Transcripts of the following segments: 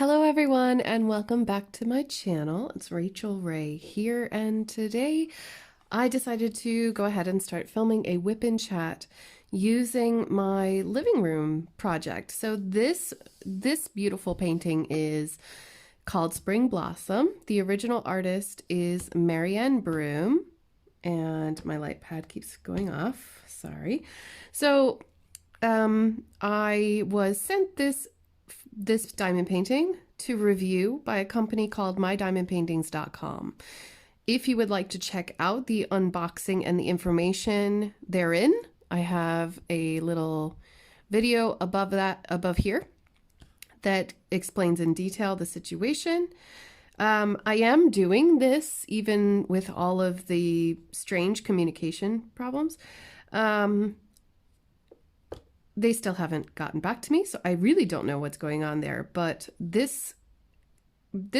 Hello everyone and welcome back to my channel. It's Rachel Ray here, and today I decided to go ahead and start filming a whip and chat using my living room project. So this beautiful painting is called Spring Blossom. The original artist is Marianne Broom, and my light pad keeps going off. Sorry. So I was sent this diamond painting to review by a company called mydiamondpaintings.com. If you would like to check out the unboxing and the information therein, I have a little video above here that explains in detail the situation. I am doing this even with all of the strange communication problems. They still haven't gotten back to me, so I really don't know what's going on there. But this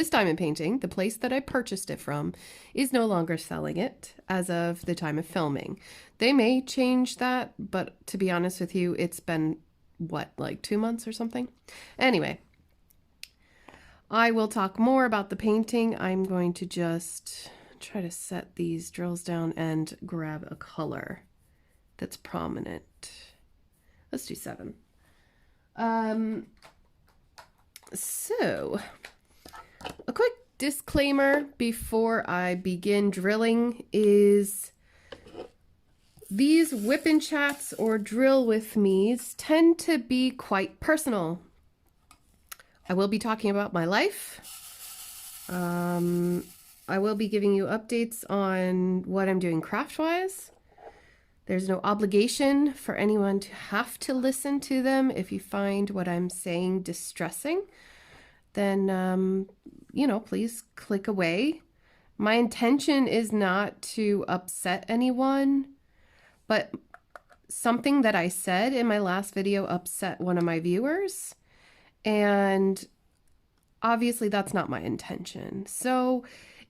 diamond painting, the place that I purchased it from, is no longer selling it as of the time of filming. They may change that, but to be honest with you, it's been, what, like 2 months or something? Anyway, I will talk more about the painting. I'm going to just try to set these drills down and grab a color that's prominent. Let's do 7. So, a quick disclaimer before I begin drilling is these whip and chats or drill with me's tend to be quite personal. I will be talking about my life. I will be giving you updates on what I'm doing craft-wise. There's no obligation for anyone to have to listen to them. If you find what I'm saying distressing, then, please click away. My intention is not to upset anyone, but something that I said in my last video upset one of my viewers, and obviously that's not my intention. So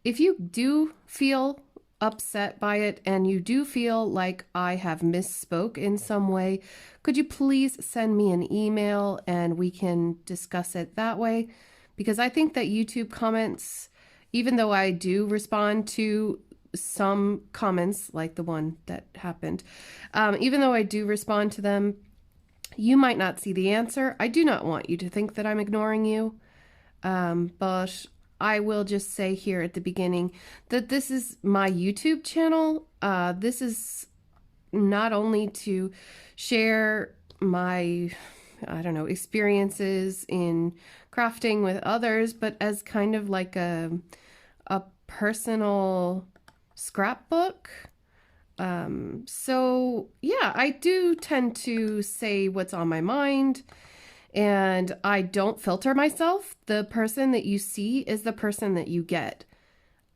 if you do feel upset by it and you do feel like I have misspoke in some way, could you please send me an email and we can discuss it that way? Because I think that YouTube comments, even though I do respond to some comments like the one that happened, even though I do respond to them, you might not see the answer. I do not want you to think that I'm ignoring you, but I will just say here at the beginning that this is my YouTube channel. This is not only to share my, experiences in crafting with others, but as kind of like a personal scrapbook. So yeah, I do tend to say what's on my mind. And I don't filter myself. The person that you see is the person that you get.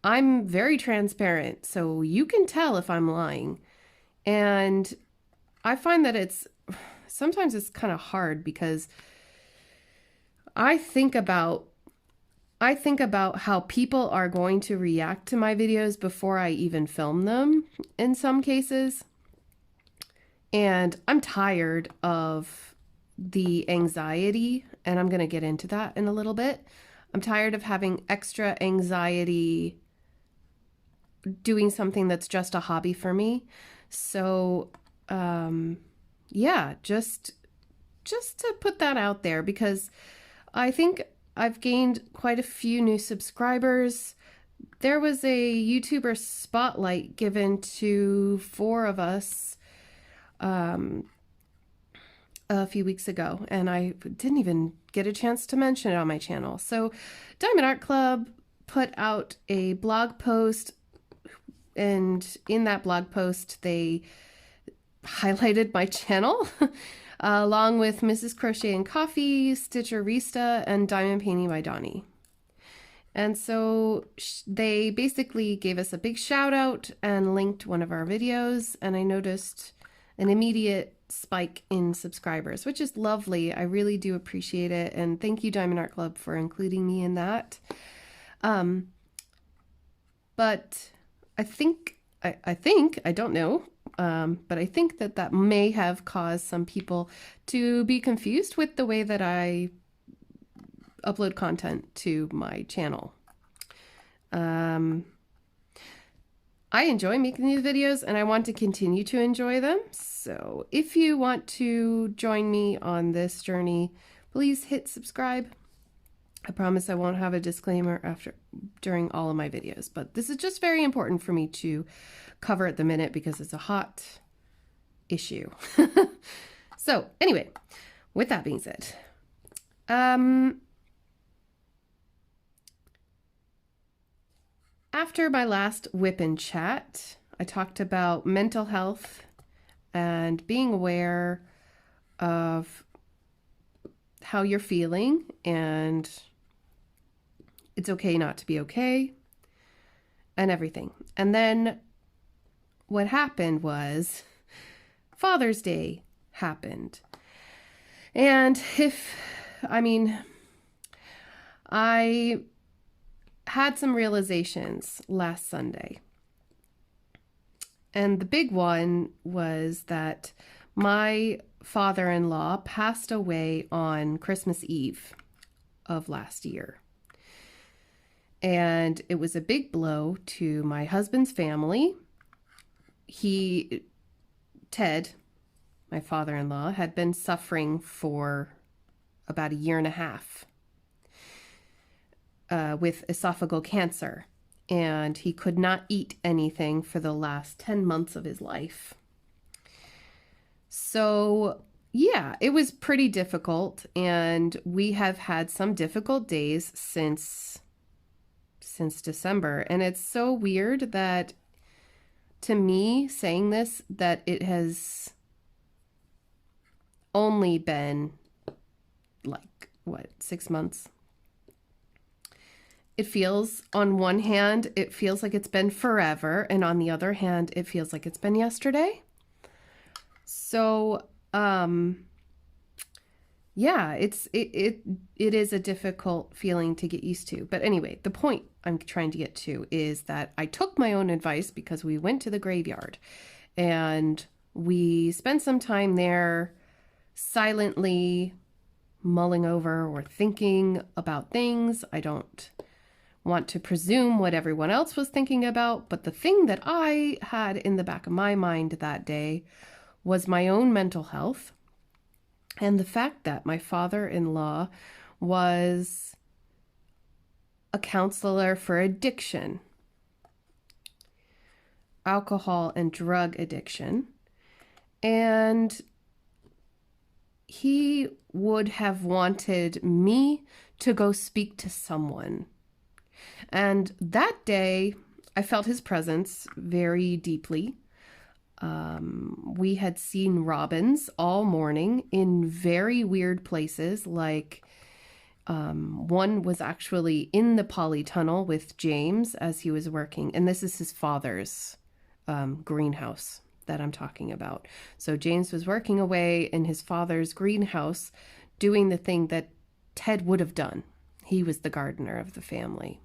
I'm very transparent, so you can tell if I'm lying. And I find that sometimes it's kind of hard because I think about how people are going to react to my videos before I even film them in some cases. And I'm tired of the anxiety, and I'm going to get into that in a little bit. I'm tired of having extra anxiety doing something that's just a hobby for me. So, yeah, just to put that out there, because I think I've gained quite a few new subscribers. There was a YouTuber spotlight given to 4 of us, a few weeks ago, and I didn't even get a chance to mention it on my channel. So Diamond Art Club put out a blog post, and in that blog post they highlighted my channel along with Mrs. Crochet and Coffee, Stitcherista, and Diamond Painting by Donnie. And so they basically gave us a big shout out and linked one of our videos, and I noticed an immediate spike in subscribers, which is lovely. I really do appreciate it, and thank you, Diamond Art Club, for including me in that. But I think I don't know, but I think that may have caused some people to be confused with the way that I upload content to my channel. I enjoy making these videos and I want to continue to enjoy them. So if you want to join me on this journey, please hit subscribe. I promise I won't have a disclaimer during all of my videos, but this is just very important for me to cover at the minute because it's a hot issue. So anyway, with that being said, after my last WIP and chat, I talked about mental health and being aware of how you're feeling, and it's okay not to be okay, and everything. And then what happened was Father's Day happened. And I had some realizations last Sunday. And the big one was that my father-in-law passed away on Christmas Eve of last year. And it was a big blow to my husband's family. Ted, my father-in-law, had been suffering for about a year and a half with esophageal cancer, and he could not eat anything for the last 10 months of his life. So yeah, it was pretty difficult, and we have had some difficult days since December. And it's so weird that, to me, saying this, that it has only been like, 6 months? It feels, on one hand, it feels like it's been forever, and on the other hand, it feels like it's been yesterday. So, yeah, it is a difficult feeling to get used to. But anyway, the point I'm trying to get to is that I took my own advice because we went to the graveyard and we spent some time there silently mulling over or thinking about things. I don't want to presume what everyone else was thinking about, but the thing that I had in the back of my mind that day was my own mental health and the fact that my father-in-law was a counselor for addiction, alcohol and drug addiction, and he would have wanted me to go speak to someone. And that day, I felt his presence very deeply. We had seen robins all morning in very weird places, like one was actually in the polytunnel with James as he was working, and this is his father's greenhouse that I'm talking about. So James was working away in his father's greenhouse doing the thing that Ted would have done. He was the gardener of the family.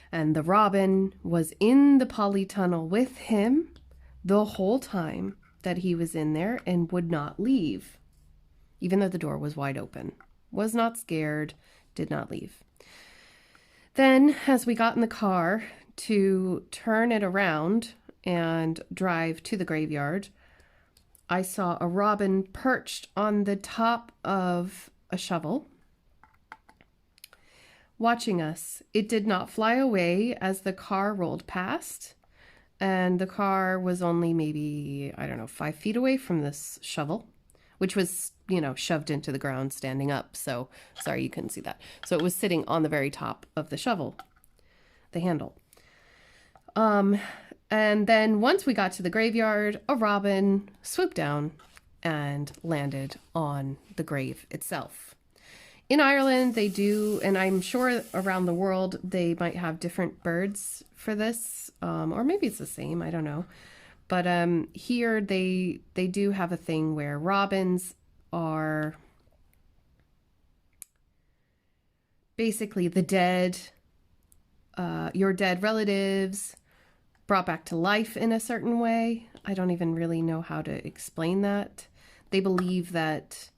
And the robin was in the polytunnel with him the whole time that he was in there and would not leave, even though the door was wide open. Was not scared, did not leave. Then, as we got in the car to turn it around and drive to the graveyard, I saw a robin perched on the top of a shovel, watching us. It did not fly away as the car rolled past, and the car was only maybe, 5 feet away from this shovel, which was, shoved into the ground standing up. So, sorry you couldn't see that. So it was sitting on the very top of the shovel, the handle. And then once we got to the graveyard, a robin swooped down and landed on the grave itself. In Ireland, they do, and I'm sure around the world, they might have different birds for this, or maybe it's the same, I don't know. But here they do have a thing where robins are basically the dead, your dead relatives brought back to life in a certain way. I don't even really know how to explain that. They believe that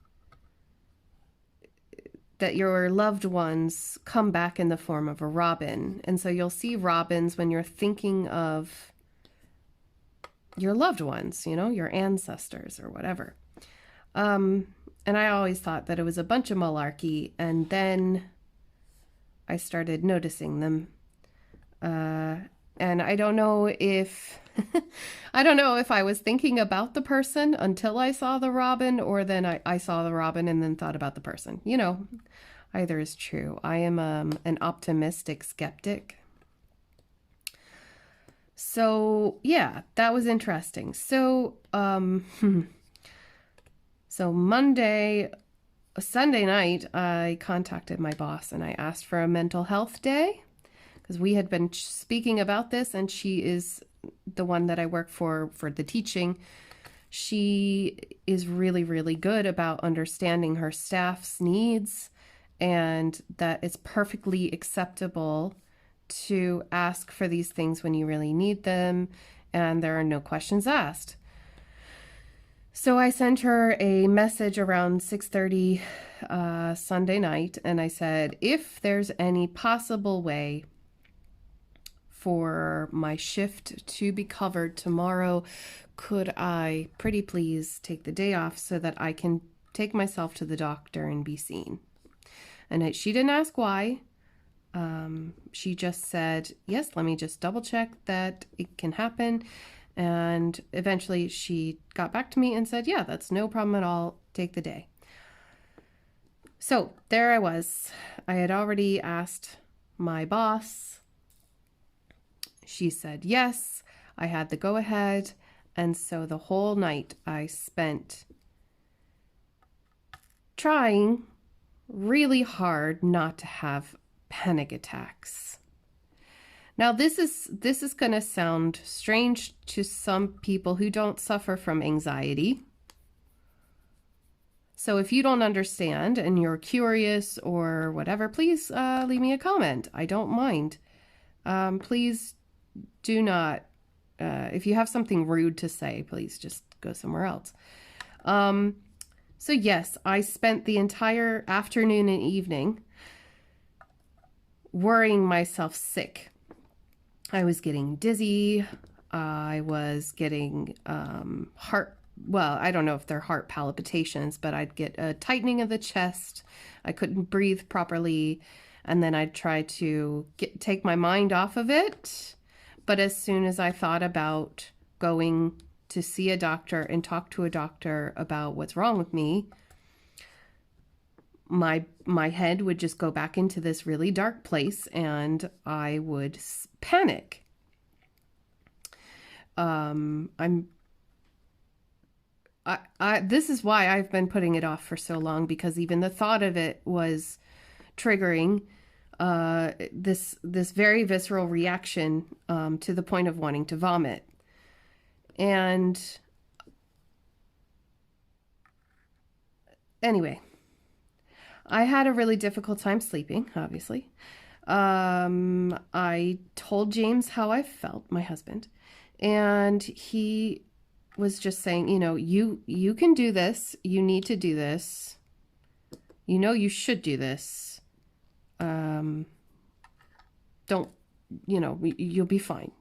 that your loved ones come back in the form of a robin. And so you'll see robins when you're thinking of your loved ones, you know, your ancestors or whatever. And I always thought that it was a bunch of malarkey, and then I started noticing them. And I don't know if I don't know if I was thinking about the person until I saw the robin, or then I saw the robin and then thought about the person. You know, either is true. I am an optimistic skeptic. So yeah, that was interesting. So so Sunday night, I contacted my boss and I asked for a mental health day, because we had been speaking about this, and she is the one that I work for the teaching. She is really, really good about understanding her staff's needs, and that it's perfectly acceptable to ask for these things when you really need them, and there are no questions asked. So I sent her a message around 6:30 Sunday night, and I said, if there's any possible way for my shift to be covered tomorrow, could I pretty please take the day off so that I can take myself to the doctor and be seen? And she didn't ask why. She just said, yes, let me just double check that it can happen. And eventually she got back to me and said, yeah, that's no problem at all. Take the day. So there I was. I had already asked my boss. She said yes. I had the go ahead. And so the whole night I spent trying really hard not to have panic attacks. Now, this is going to sound strange to some people who don't suffer from anxiety. So if you don't understand and you're curious or whatever, please leave me a comment. I don't mind. Please do not, if you have something rude to say, please just go somewhere else. So yes, I spent the entire afternoon and evening worrying myself sick. I was getting dizzy. I was getting I don't know if they're heart palpitations, but I'd get a tightening of the chest. I couldn't breathe properly. And then I'd try to take my mind off of it. But as soon as I thought about going to see a doctor and talk to a doctor about what's wrong with me, my head would just go back into this really dark place, and I would panic. This is why I've been putting it off for so long, because even the thought of it was triggering this very visceral reaction to the point of wanting to vomit. And anyway, I had a really difficult time sleeping, obviously. I told James how I felt, my husband, and he was just saying, you know, you can do this. You need to do this. You know, you should do this. Don't, you know, you'll be fine.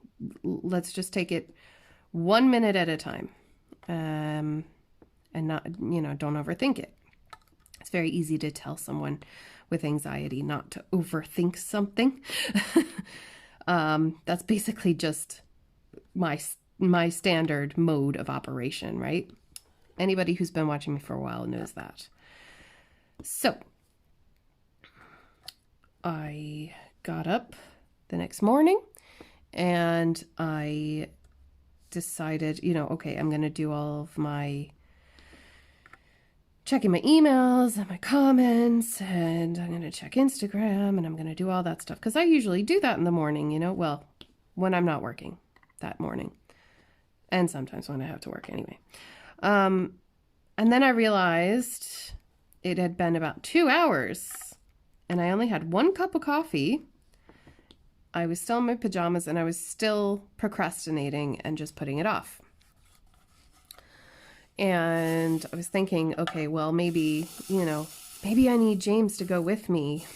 Let's just take it 1 minute at a time. And not, you know, don't overthink it. It's very easy to tell someone with anxiety not to overthink something. That's basically just my standard mode of operation, right? Anybody who's been watching me for a while knows that. So I got up the next morning and I decided, you know, okay, I'm going to do all of my checking my emails and my comments, and I'm going to check Instagram, and I'm going to do all that stuff, because I usually do that in the morning, you know, well, when I'm not working that morning, and sometimes when I have to work anyway. And then I realized it had been about 2 hours, and I only had 1 cup of coffee. I was still in my pajamas, and I was still procrastinating and just putting it off. And I was thinking, okay, well, maybe, you know, maybe I need James to go with me.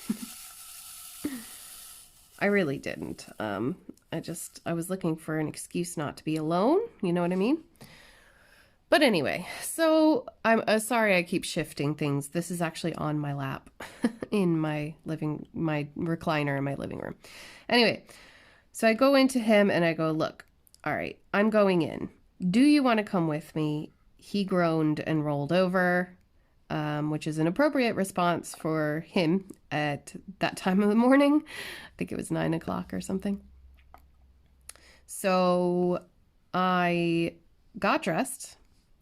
I really didn't. I was looking for an excuse not to be alone. You know what I mean? But anyway, so I'm sorry I keep shifting things. This is actually on my lap in my recliner in my living room. Anyway, so I go into him and I go, look, all right, I'm going in. Do you want to come with me? He groaned and rolled over, which is an appropriate response for him at that time of the morning. I think it was 9 o'clock or something. So I got dressed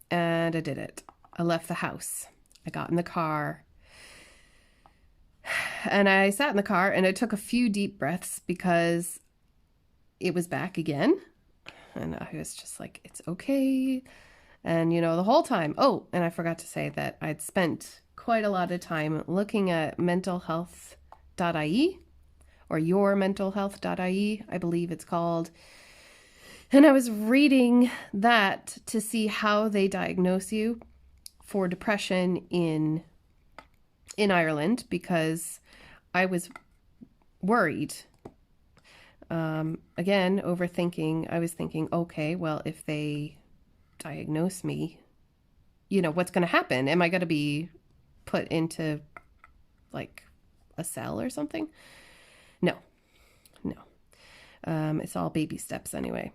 and I did it. I left the house. I got in the car and I sat in the car and I took a few deep breaths because it was back again. And I was just like, it's okay. And, the whole time, oh, and I forgot to say that I'd spent quite a lot of time looking at mentalhealth.ie or yourmentalhealth.ie, I believe it's called. And I was reading that to see how they diagnose you for depression in Ireland, because I was worried. Again, overthinking. I was thinking, okay, well, if they diagnose me, what's going to happen? Am I going to be put into like a cell or something? No. It's all baby steps anyway.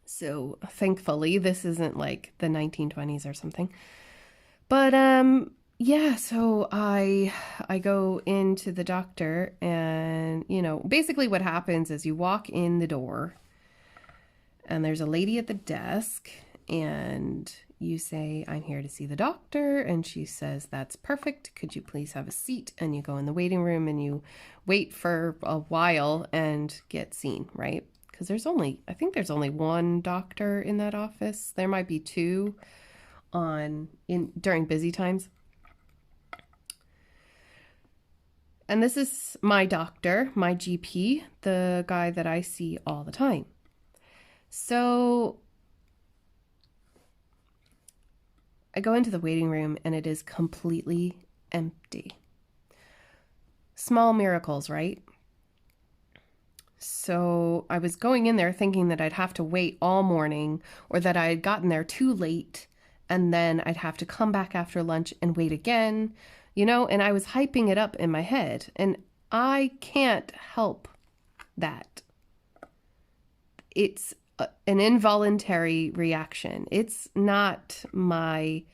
So thankfully, this isn't like the 1920s or something. But yeah, so I go into the doctor and, basically what happens is you walk in the door and there's a lady at the desk and you say, I'm here to see the doctor. And she says, that's perfect. Could you please have a seat? And you go in the waiting room and you wait for a while and get seen, right? Because I think there's only one doctor in that office. There might be two during busy times. And this is my doctor, my GP, the guy that I see all the time. So I go into the waiting room and it is completely empty. Small miracles, right? So I was going in there thinking that I'd have to wait all morning or that I had gotten there too late and then I'd have to come back after lunch and wait again, and I was hyping it up in my head and I can't help that. It's an involuntary reaction. It's not me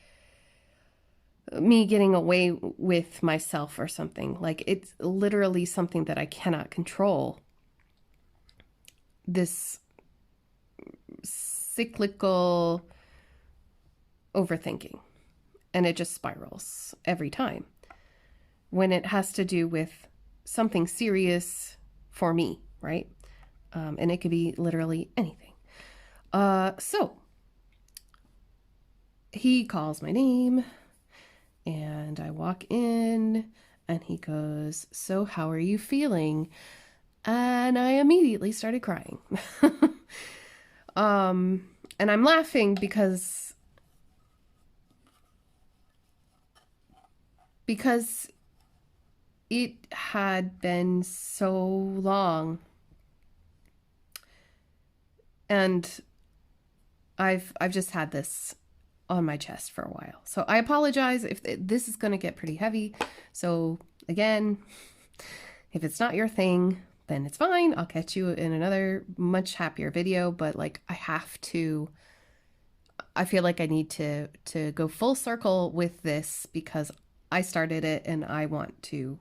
getting away with myself or something. Like, it's literally something that I cannot control. This cyclical overthinking, and it just spirals every time when it has to do with something serious for me, right? And it could be literally anything. So he calls my name and I walk in and he goes, so how are you feeling? And I immediately started crying. And I'm laughing because it had been so long. And I've just had this on my chest for a while. So I apologize if this is going to get pretty heavy. So again, if it's not your thing, then it's fine. I'll catch you in another much happier video, but like I feel like I need to go full circle with this because I started it and I want to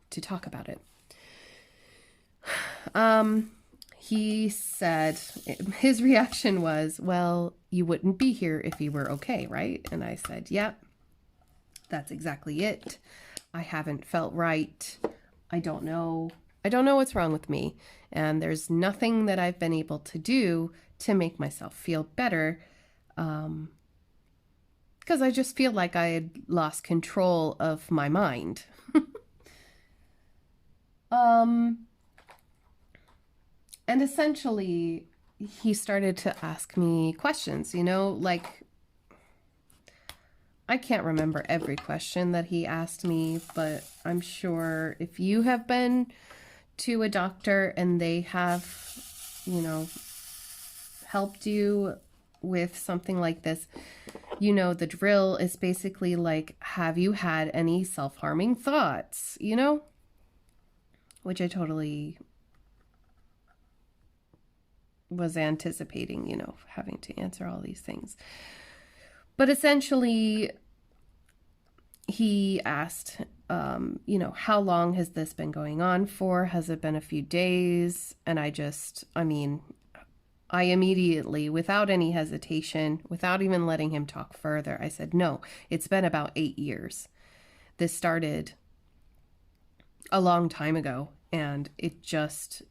talk about it. He said, his reaction was, well, you wouldn't be here if you were okay, right? And I said, yeah, that's exactly it. I haven't felt right. I don't know what's wrong with me. And there's nothing that I've been able to do to make myself feel better. Because I just feel like I had lost control of my mind. And essentially, he started to ask me questions, like, I can't remember every question that he asked me, but I'm sure if you have been to a doctor and they have, you know, helped you with something like this, you know, the drill is basically like, have you had any self-harming thoughts, you know? Which I totally was anticipating, you know, having to answer all these things. But essentially, he asked, you know, how long has this been going on for? Has it been a few days? And I immediately, without any hesitation, without even letting him talk further, I said, no, it's been about 8 years. This started a long time ago, and it just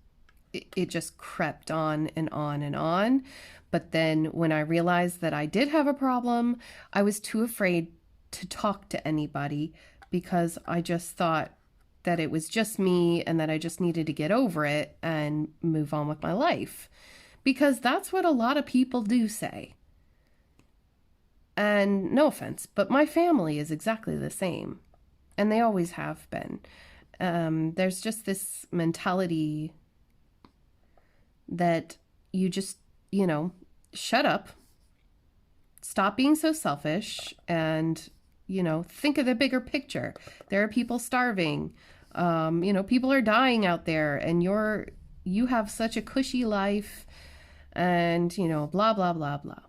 crept on and on and on. But then when I realized that I did have a problem, I was too afraid to talk to anybody because I just thought that it was just me and that I just needed to get over it and move on with my life. Because that's what a lot of people do say. And no offense, but my family is exactly the same. And they always have been. There's just this mentality that you just, you know, shut up, stop being so selfish, and, you know, think of the bigger picture. There are people starving, you know, people are dying out there, and you have such a cushy life, and, you know, blah, blah, blah, blah.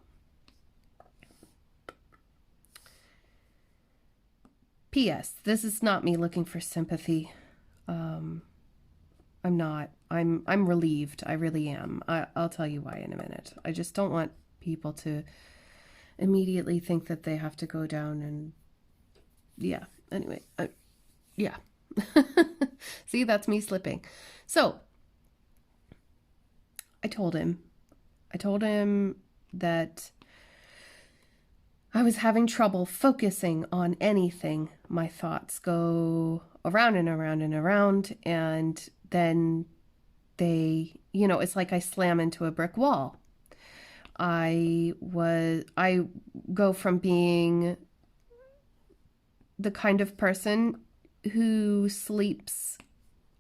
P.S. This is not me looking for sympathy. I'm not. I'm relieved. I really am. I'll tell you why in a minute. I just don't want people to immediately think that they have to go down and, yeah. Anyway, yeah. See, that's me slipping. So, I told him that I was having trouble focusing on anything. My thoughts go around and around and around, and then they, you know, it's like I slam into a brick wall. I go from being the kind of person who sleeps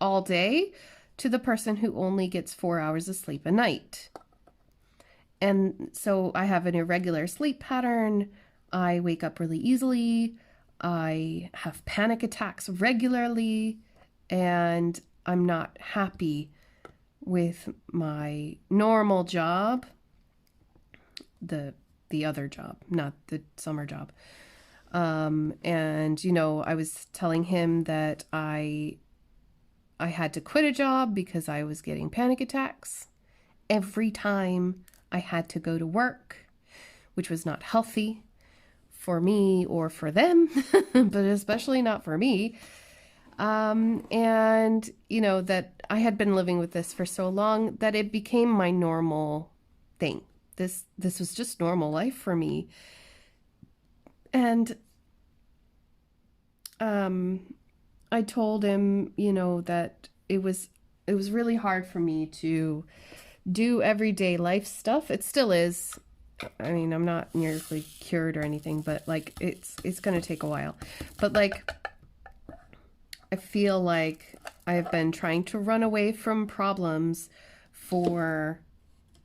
all day to the person who only gets 4 hours of sleep a night. And so I have an irregular sleep pattern. I wake up really easily. I have panic attacks regularly, and I'm not happy with my normal job, the other job, not the summer job. And, you know, I was telling him that I had to quit a job because I was getting panic attacks every time I had to go to work, which was not healthy for me or for them, but especially not for me. And, you know, that I had been living with this for so long that it became my normal thing. This was just normal life for me. And I told him, you know, that it was really hard for me to do everyday life stuff. It still is. I mean, I'm not nearly cured or anything, but like it's going to take a while. But like I feel like I've been trying to run away from problems for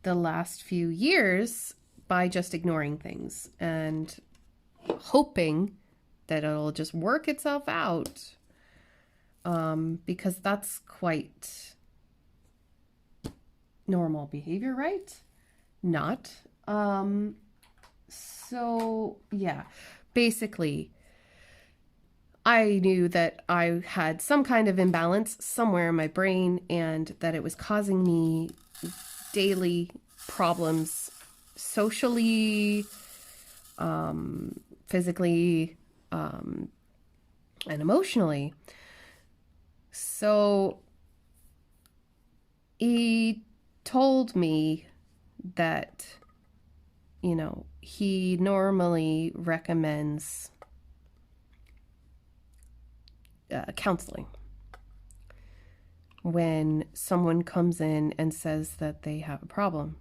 the last few years by just ignoring things and hoping that it'll just work itself out. Because that's quite normal behavior, right? Not. So yeah, basically I knew that I had some kind of imbalance somewhere in my brain and that it was causing me daily problems socially, physically, and emotionally. So he told me that, you know, he normally recommends counseling when someone comes in and says that they have a problem.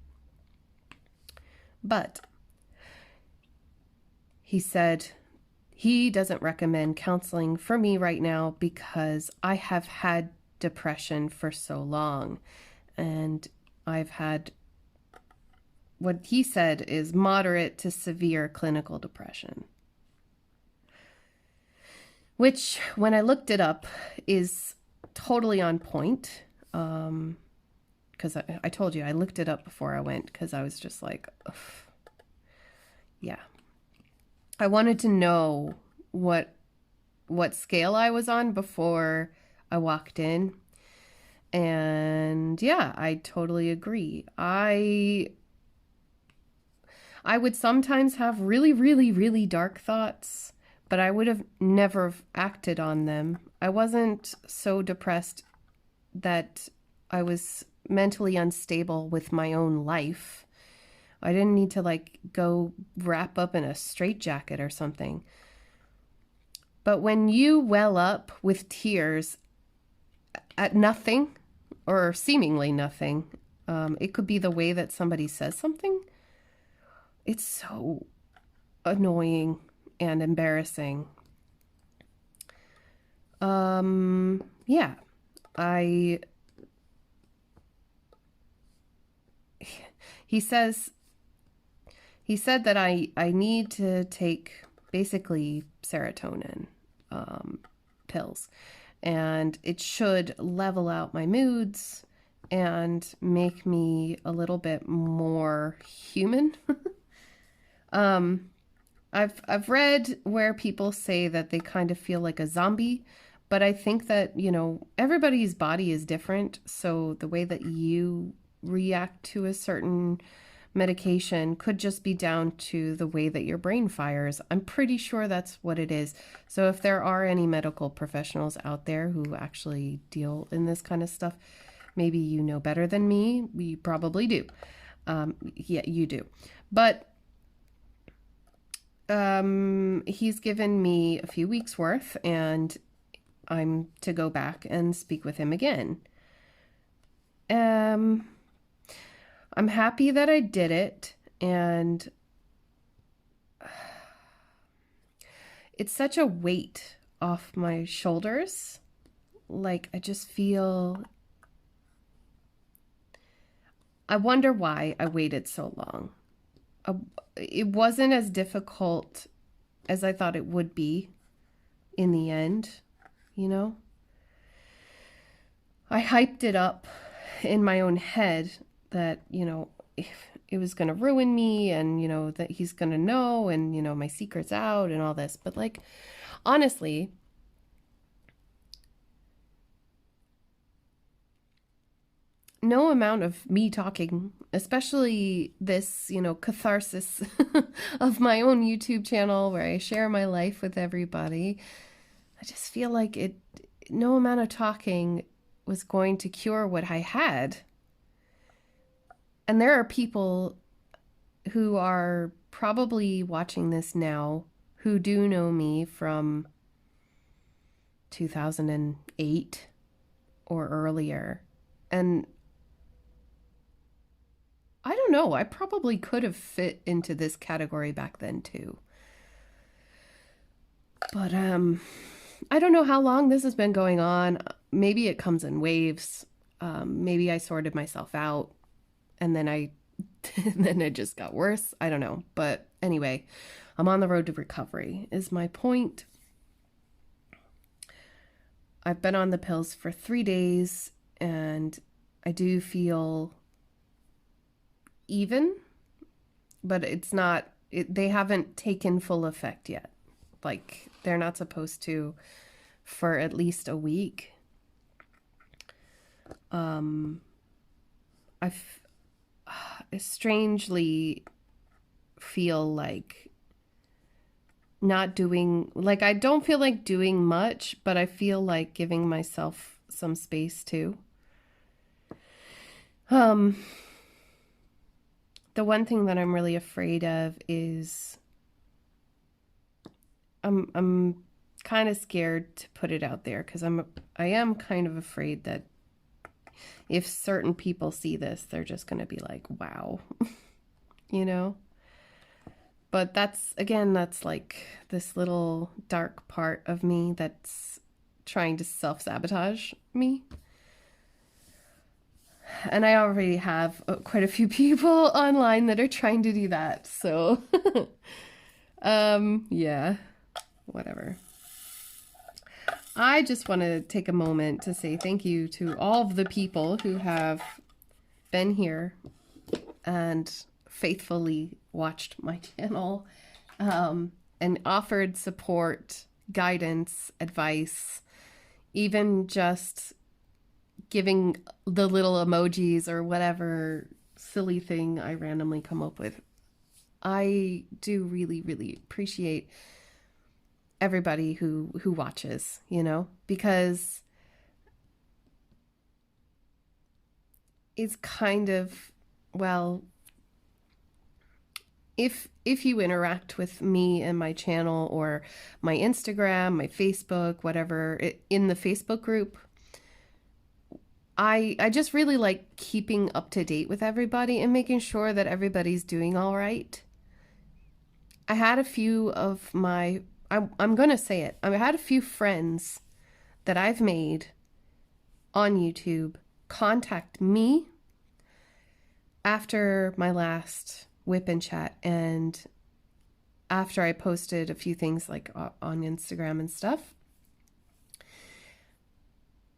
But he said he doesn't recommend counseling for me right now because I have had depression for so long, and I've had what he said is moderate to severe clinical depression, which when I looked it up is totally on point. Because I told you I looked it up before I went because I was just like, ugh. Yeah. I wanted to know what scale I was on before I walked in. And yeah, I totally agree. I would sometimes have really, really, really dark thoughts, but I would have never acted on them. I wasn't so depressed that I was mentally unstable with my own life. I didn't need to like go wrap up in a straitjacket or something. But when you well up with tears at nothing or seemingly nothing, it could be the way that somebody says something. It's so annoying and embarrassing. Yeah, he said that I need to take basically serotonin pills, and it should level out my moods and make me a little bit more human. I've read where people say that they kind of feel like a zombie, but I think that, you know, everybody's body is different, so the way that you react to a certain medication could just be down to the way that your brain fires. I'm pretty sure that's what it is. So if there are any medical professionals out there who actually deal in this kind of stuff, maybe you know better than me. You probably do. Yeah, you do. But he's given me a few weeks worth, and I'm to go back and speak with him again. I'm happy that I did it, and it's such a weight off my shoulders. Like, I just feel, I wonder why I waited so long. It wasn't as difficult as I thought it would be in the end, you know? I hyped it up in my own head that, you know, if it was going to ruin me, and, you know, that he's going to know, and, you know, my secret's out and all this. But like, honestly, no amount of me talking, especially this, you know, catharsis of my own YouTube channel where I share my life with everybody, I just feel like no amount of talking was going to cure what I had. And there are people who are probably watching this now who do know me from 2008 or earlier. And I don't know, I probably could have fit into this category back then too. But I don't know how long this has been going on. Maybe it comes in waves. Maybe I sorted myself out, and then then it just got worse. I don't know. But anyway, I'm on the road to recovery is my point. I've been on the pills for 3 days, and I do feel even, but it's not, they haven't taken full effect yet. Like, they're not supposed to for at least a week. I strangely feel like not doing, like, I don't feel like doing much, but I feel like giving myself some space too. The one thing that I'm really afraid of is I'm kind of scared to put it out there, because I am kind of afraid that if certain people see this, they're just going to be like, wow, you know? But that's, again, that's like this little dark part of me that's trying to self-sabotage me. And I already have quite a few people online that are trying to do that. So, yeah, whatever. I just want to take a moment to say thank you to all of the people who have been here and faithfully watched my channel, and offered support, guidance, advice, even just giving the little emojis or whatever silly thing I randomly come up with. I do really, really appreciate everybody who watches, you know, because it's kind of, well, if you interact with me and my channel or my Instagram, my Facebook, whatever, in the Facebook group, I just really like keeping up to date with everybody and making sure that everybody's doing all right. I had a few of my, I'm going to say it, I had a few friends that I've made on YouTube contact me after my last WIP and chat, and after I posted a few things like on Instagram and stuff.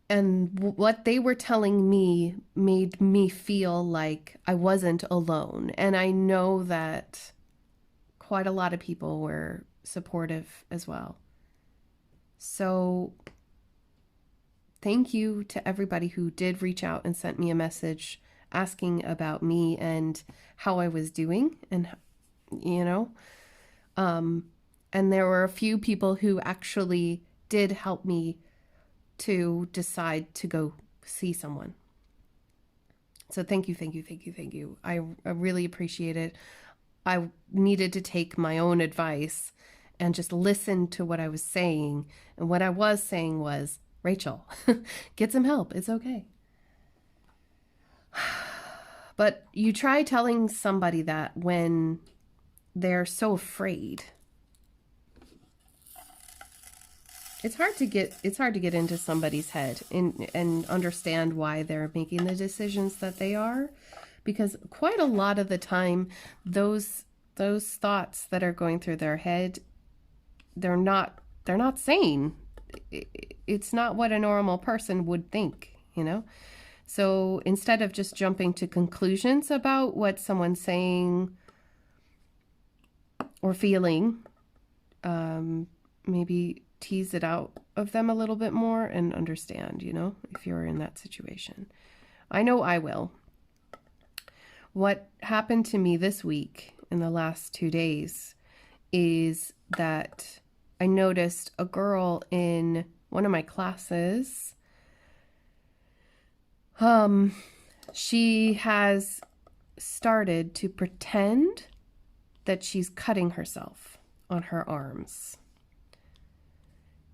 And what they were telling me made me feel like I wasn't alone. And I know that quite a lot of people were supportive as well. So thank you to everybody who did reach out and sent me a message asking about me and how I was doing, and, you know, and there were a few people who actually did help me to decide to go see someone. So thank you, thank you, thank you, thank you. I really appreciate it. I needed to take my own advice and just listen to what I was saying. And what I was saying was, Rachel, get some help. It's okay. But you try telling somebody that when they're so afraid. It's hard to get into somebody's head and understand why they're making the decisions that they are, because quite a lot of the time those thoughts that are going through their head, they're not sane. It's not what a normal person would think, you know? So instead of just jumping to conclusions about what someone's saying or feeling, maybe tease it out of them a little bit more and understand, you know, if you're in that situation. I know I will. What happened to me this week in the last 2 days is that I noticed a girl in one of my classes. She has started to pretend that she's cutting herself on her arms.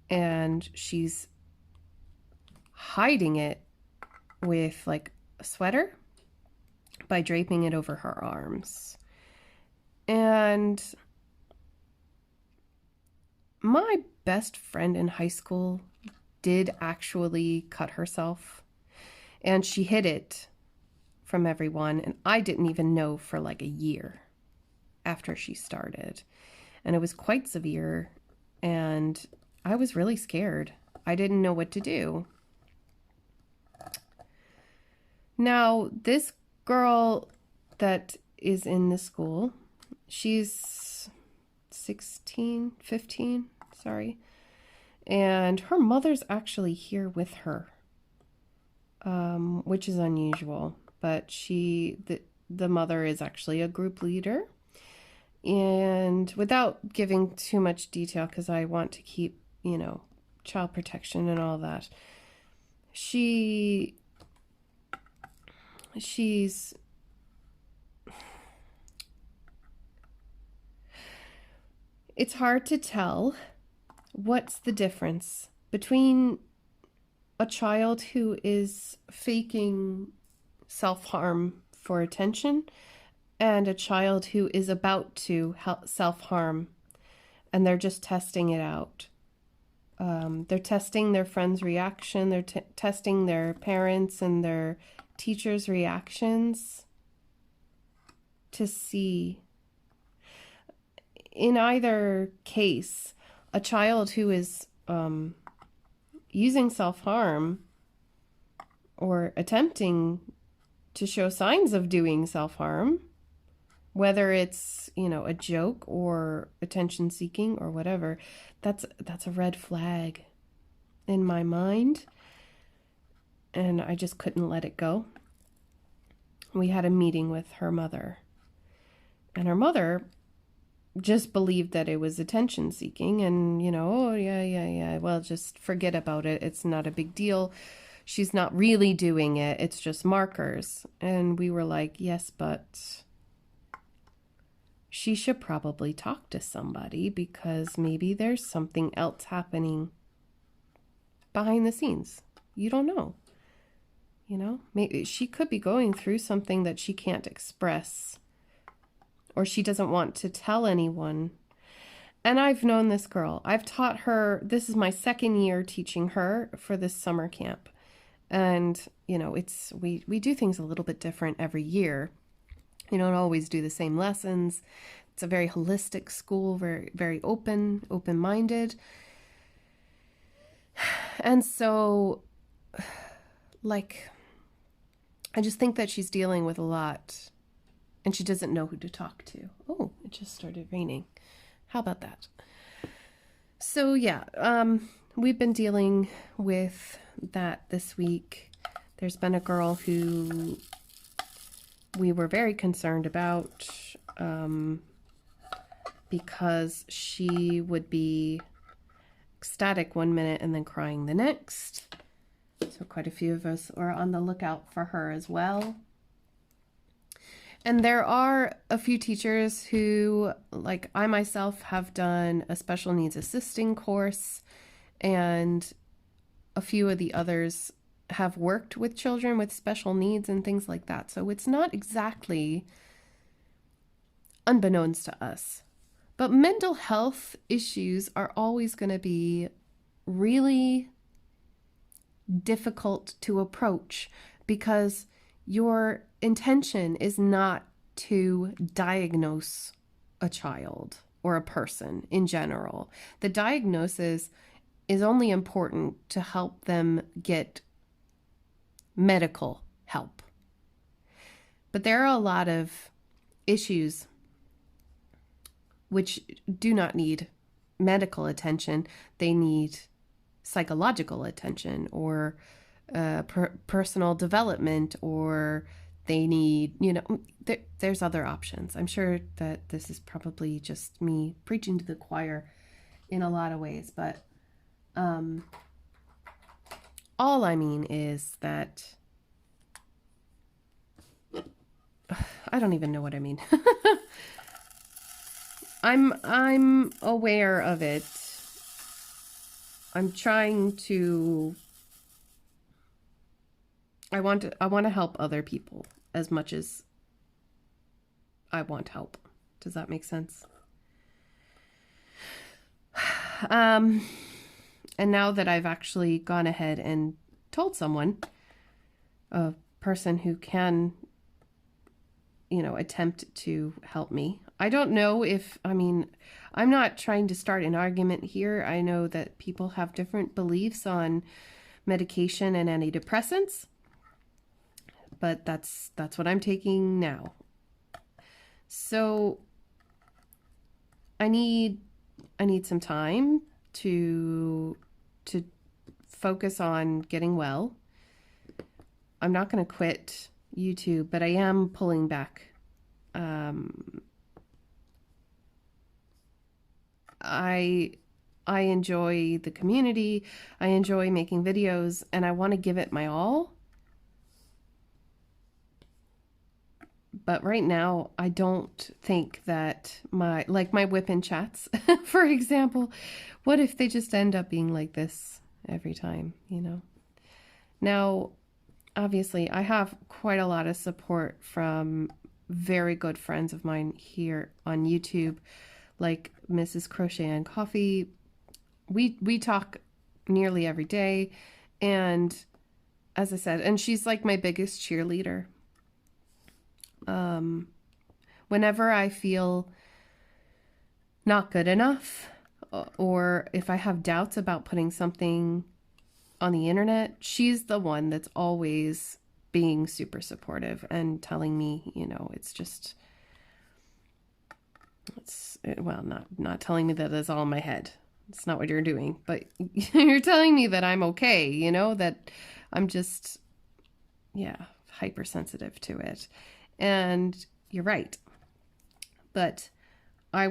And she's hiding it with like a sweater by draping it over her arms. And my best friend in high school did actually cut herself, and she hid it from everyone. And I didn't even know for like a year after she started. And it was quite severe. And I was really scared. I didn't know what to do. Now, this girl that is in the school, she's 15, sorry. And her mother's actually here with her, which is unusual. But the mother is actually a group leader. And without giving too much detail, because I want to keep, you know, child protection and all that, she's, it's hard to tell what's the difference between a child who is faking self-harm for attention and a child who is about to self-harm, and they're just testing it out. They're testing their friend's reaction. They're testing their parents and their teachers' reactions to see. In either case, a child who is using self-harm or attempting to show signs of doing self-harm, whether it's, you know, a joke or attention seeking or whatever, that's a red flag in my mind. And I just couldn't let it go. We had a meeting with her mother, and her mother just believed that it was attention seeking, and, you know, oh yeah, well, just forget about it. It's not a big deal. She's not really doing it. It's just markers. And we were like, yes, but she should probably talk to somebody, because maybe there's something else happening behind the scenes. You don't know. You know, maybe she could be going through something that she can't express, or she doesn't want to tell anyone. And I've known this girl. I've taught her. This is my second year teaching her for this summer camp. And, you know, we do things a little bit different every year. You don't always do the same lessons. It's a very holistic school, very, very open-minded. And so, like, I just think that she's dealing with a lot, and she doesn't know who to talk to. Oh, it just started raining. How about that? So yeah, we've been dealing with that this week. There's been a girl who we were very concerned about because she would be ecstatic one minute and then crying the next. So quite a few of us are on the lookout for her as well. And there are a few teachers who, like I myself, have done a special needs assisting course, and a few of the others have worked with children with special needs and things like that. So it's not exactly unbeknownst to us. But mental health issues are always going to be really difficult to approach, because your intention is not to diagnose a child or a person in general. The diagnosis is only important to help them get medical help. But there are a lot of issues which do not need medical attention. They need psychological attention, or personal development, or they need, you know, there's other options. I'm sure that this is probably just me preaching to the choir in a lot of ways, but all I mean is that I don't even know what I mean. I'm aware of it. I'm trying to, I want to help other people as much as I want help. Does that make sense? And now that I've actually gone ahead and told someone, a person who can, you know, attempt to help me. I don't know if, I mean, I'm not trying to start an argument here. I know that people have different beliefs on medication and antidepressants, but that's what I'm taking now. So I need some time to focus on getting well. I'm not going to quit YouTube, but I am pulling back. I enjoy the community. I enjoy making videos, and I want to give it my all. But right now, I don't think that my WIP and chats, for example, what if they just end up being like this every time, you know? Now, obviously, I have quite a lot of support from very good friends of mine here on YouTube, like Mrs. Crochet and Coffee. We talk nearly every day, and as I said, and she's like my biggest cheerleader. Whenever I feel not good enough, or if I have doubts about putting something on the internet, she's the one that's always being super supportive and telling me, you know, well, not telling me that it's all in my head. It's not what you're doing, but you're telling me that I'm okay, you know, that I'm just, yeah, hypersensitive to it. And you're right. But I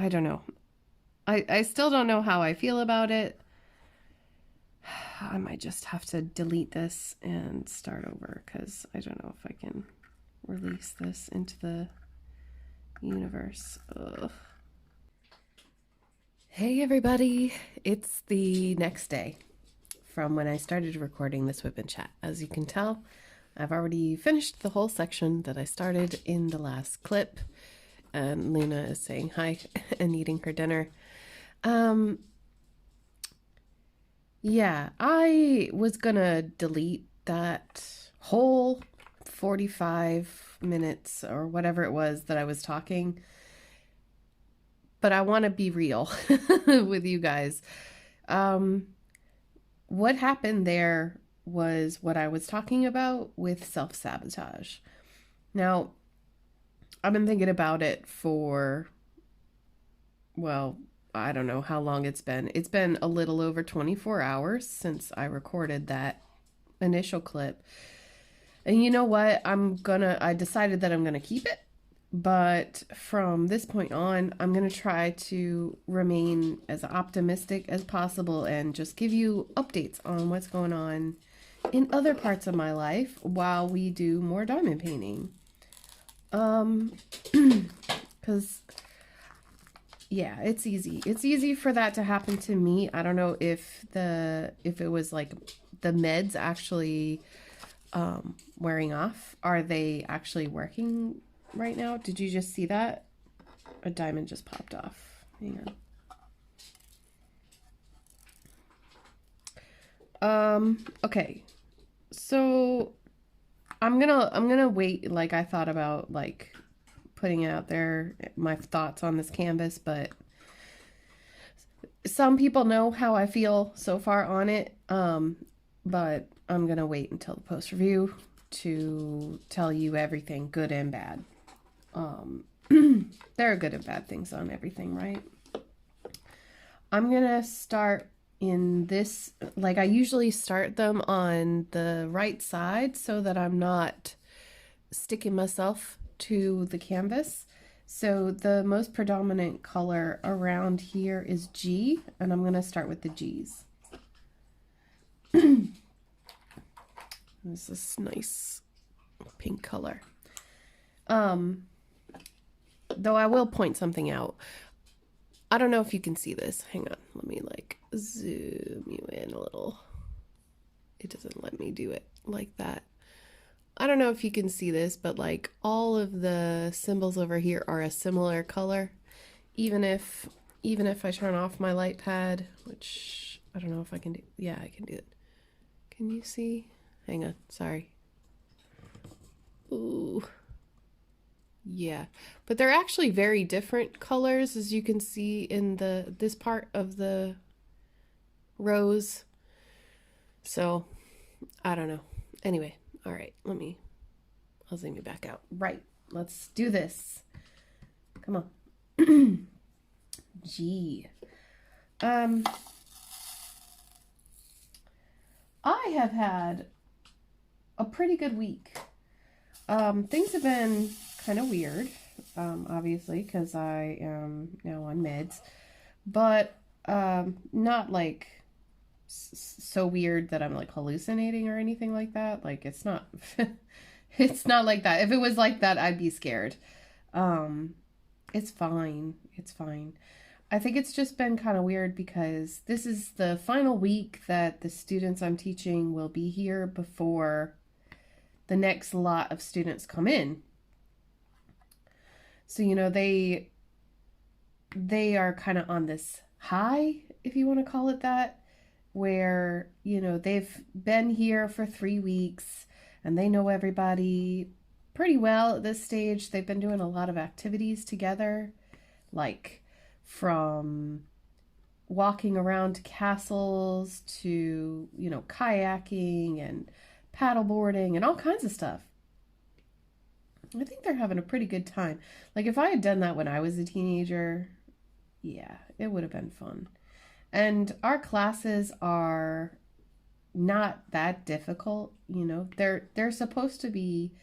don't know. I still don't know how I feel about it. I might just have to delete this and start over, because I don't know if I can release this into the universe. Ugh. Hey everybody, it's the next day from when I started recording this WIP and chat. As you can tell, I've already finished the whole section that I started in the last clip, and Luna is saying hi and eating her dinner. Yeah, I was gonna delete that whole 45 minutes or whatever it was that I was talking, but I want to be real with you guys. What happened there was what I was talking about with self-sabotage. Now, I've been thinking about it for, well, I don't know how long it's been. It's been a little over 24 hours since I recorded that initial clip. And you know what? I decided that I'm gonna keep it. But from this point on, I'm going to try to remain as optimistic as possible and just give you updates on what's going on in other parts of my life while we do more diamond painting. Because, yeah, it's easy. It's easy for that to happen to me. I don't know if it was like the meds actually wearing off. Are they actually working right now? Did you just see that? A diamond just popped off. Hang on. Okay. So I'm gonna wait. Like, I thought about like putting out there my thoughts on this canvas, but some people know how I feel so far on it. But I'm gonna wait until the post review to tell you everything, good and bad. There are good and bad things on everything, right? I'm gonna start in this, like I usually start them on the right side so that I'm not sticking myself to the canvas. So the most predominant color around here is G, and I'm gonna start with the G's. This is nice pink color. Though I will point something out. I don't know if you can see this. Hang on. Let me like zoom you in a little. It doesn't let me do it like that. I don't know if you can see this, but like all of the symbols over here are a similar color. Even if I turn off my light pad, which I don't know if I can do. Yeah, I can do it. Can you see? Hang on. Sorry. Ooh. Yeah, but they're actually very different colors, as you can see in this part of the rose. So, I don't know. Anyway, all right, I'll zoom you back out. Right, let's do this. Come on. G. I have had a pretty good week. Things have been kind of weird, obviously, because I am now on meds, but not like so weird that I'm like hallucinating or anything like that. Like, it's not it's not like that. If it was like that, I'd be scared. It's fine. It's fine. I think it's just been kind of weird because this is the final week that the students I'm teaching will be here before the next lot of students come in. So, you know, they are kind of on this high, if you want to call it that, where, you know, they've been here for 3 weeks and they know everybody pretty well at this stage. They've been doing a lot of activities together, like from walking around castles to, you know, kayaking and paddleboarding and all kinds of stuff. I think they're having a pretty good time. Like if I had done that when I was a teenager, yeah, it would have been fun. And our classes are not that difficult, you know. They're supposed to be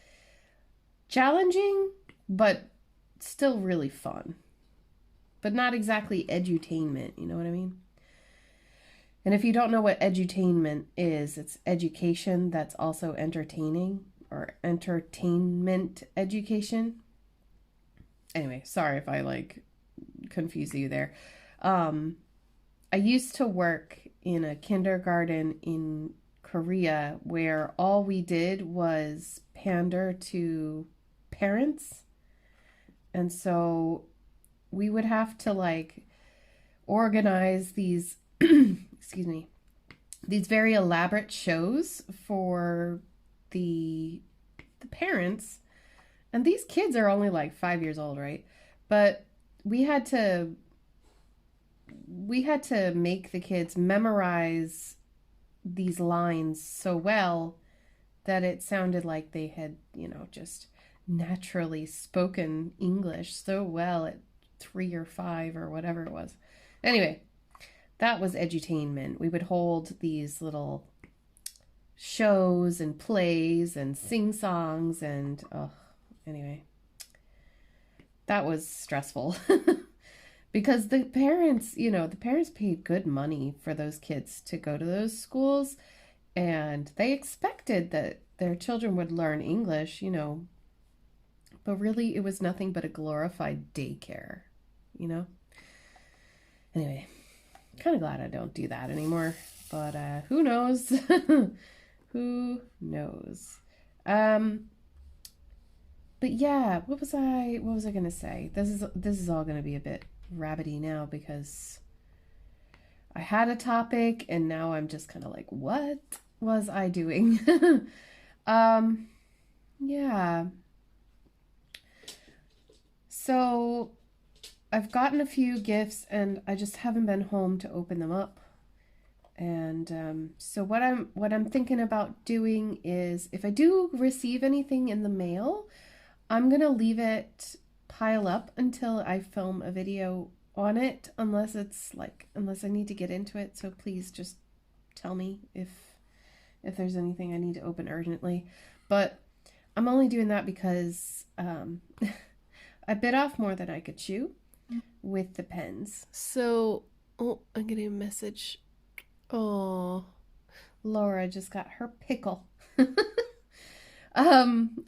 challenging, but still really fun. But not exactly edutainment, you know what I mean? And if you don't know what edutainment is, it's education that's also entertaining, or entertainment education. Anyway, sorry if I like confuse you there. I used to work in a kindergarten in Korea where all we did was pander to parents. And so we would have to like organize these, excuse me, these very elaborate shows for the parents. And these kids are only like 5 years old, right? But we had to make the kids memorize these lines so well that it sounded like they had, you know, just naturally spoken English so well at 3 or 5 or whatever it was. Anyway, that was edutainment. We would hold these little shows and plays and sing songs and anyway, that was stressful. Because the parents, you know, the parents paid good money for those kids to go to those schools, and they expected that their children would learn English, you know, but really it was nothing but a glorified daycare, you know. Anyway, kind of glad I don't do that anymore, but who knows? Who knows? But yeah, what was I gonna say? This is all gonna be a bit rabbity now because I had a topic and now I'm just kind of like, what was I doing? Yeah. So I've gotten a few gifts and I just haven't been home to open them up. And so what I'm thinking about doing is, if I do receive anything in the mail, I'm gonna leave it pile up until I film a video on it, unless I need to get into it. So please just tell me if there's anything I need to open urgently. But I'm only doing that because I bit off more than I could chew with the pens. So, oh, I'm getting a message. Oh, Laura just got her pickle.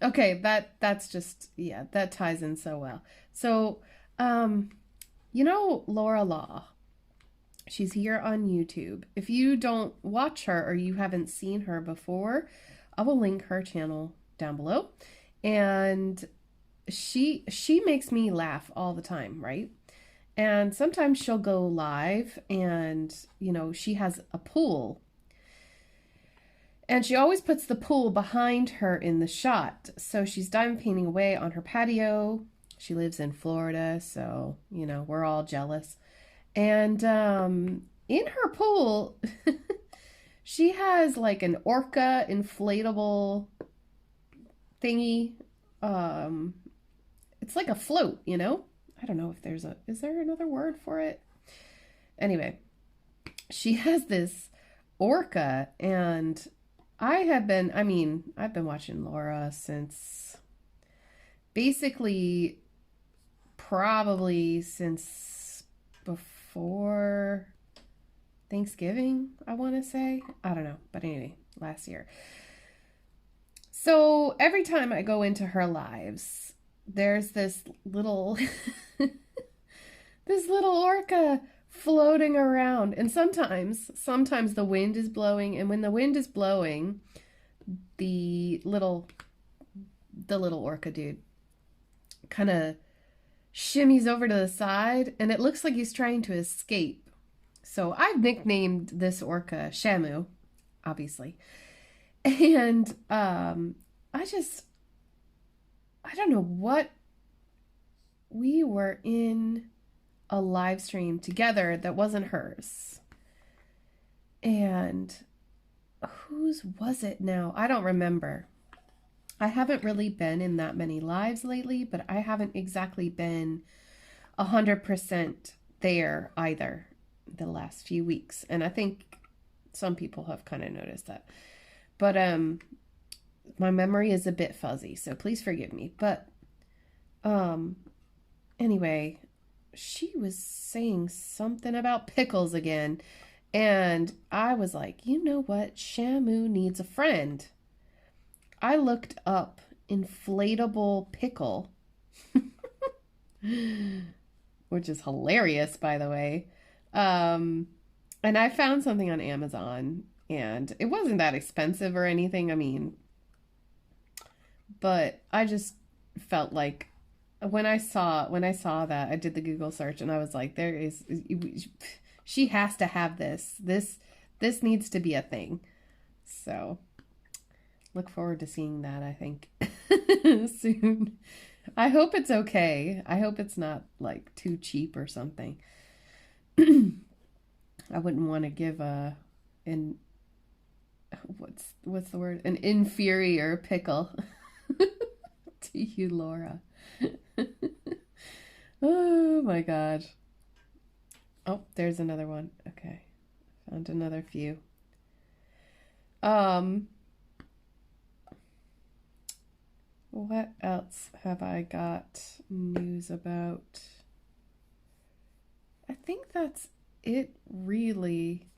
Okay, that's just, yeah, that ties in so well. So, you know, Laura Law, she's here on YouTube. If you don't watch her or you haven't seen her before, I will link her channel down below. And she makes me laugh all the time, right? And sometimes she'll go live and, you know, she has a pool. And she always puts the pool behind her in the shot. So she's diamond painting away on her patio. She lives in Florida, so, you know, we're all jealous. And in her pool, she has like an orca inflatable thingy. It's like a float, you know? I don't know if is there another word for it? Anyway, she has this orca, and I've been watching Laura since basically probably since before Thanksgiving, I want to say. I don't know, but anyway, last year. So every time I go into her lives, there's this little this little orca floating around, and sometimes the wind is blowing, and when the wind is blowing, the little the little orca dude kind of shimmies over to the side, and it looks like he's trying to escape. So I've nicknamed this orca Shamu, obviously. And I don't know what, we were in a live stream together that wasn't hers. And whose was it now? I don't remember. I haven't really been in that many lives lately, but I haven't exactly been 100% there either the last few weeks. And I think some people have kind of noticed that. But my memory is a bit fuzzy, so please forgive me. But anyway, she was saying something about pickles again. And I was like, you know what? Shamu needs a friend. I looked up inflatable pickle, which is hilarious, by the way. And I found something on Amazon, and it wasn't that expensive or anything. I mean, but I just felt like when I saw that, I did the Google search, and I was like, she has to have this. This needs to be a thing. So look forward to seeing that, I think, soon. I hope it's okay. I hope it's not like too cheap or something. I wouldn't want to give what's the word? An inferior pickle to you, Laura. Oh my God. Oh, there's another one. Okay. Found another few. What else have I got news about? I think that's it, really.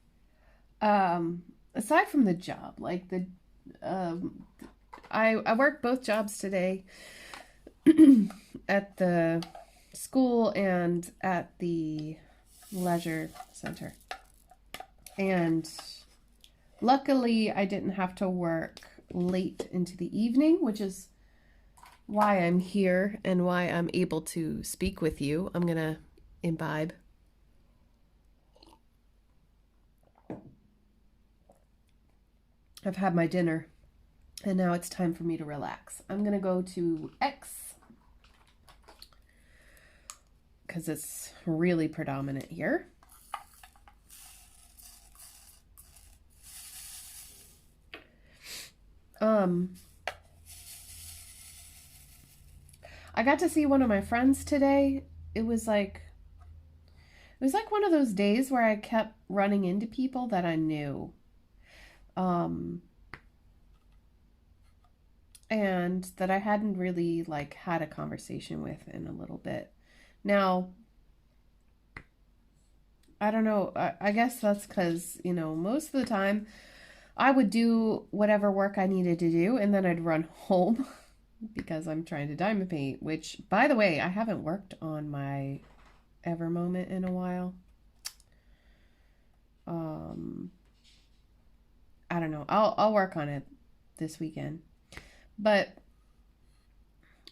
Aside from the job, like I work both jobs today at the school and at the leisure center. And luckily I didn't have to work late into the evening, which is why I'm here and why I'm able to speak with you. I'm gonna imbibe. I've had my dinner and now it's time for me to relax. I'm gonna go to X because it's really predominant here. I got to see one of my friends today. It was like one of those days where I kept running into people that I knew. And that I hadn't really like had a conversation with in a little bit. Now, I don't know, I guess that's because, you know, most of the time I would do whatever work I needed to do and then I'd run home because I'm trying to diamond paint, which, by the way, I haven't worked on my Ever Moment in a while. I don't know. I'll work on it this weekend. But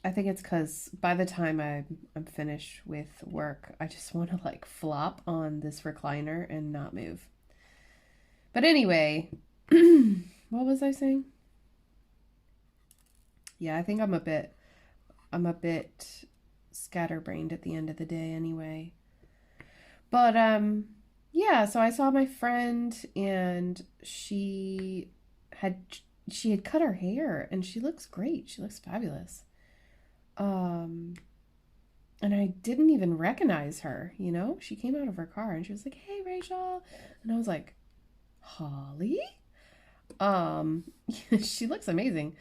I think it's because by the time I'm finished with work, I just want to like flop on this recliner and not move. But anyway, what was I saying? Yeah, I think I'm a bit scatterbrained at the end of the day anyway. But yeah, so I saw my friend and she had cut her hair and she looks great. She looks fabulous. And I didn't even recognize her, you know? She came out of her car and she was like, "Hey, Rachel." And I was like, "Holly?" She looks amazing.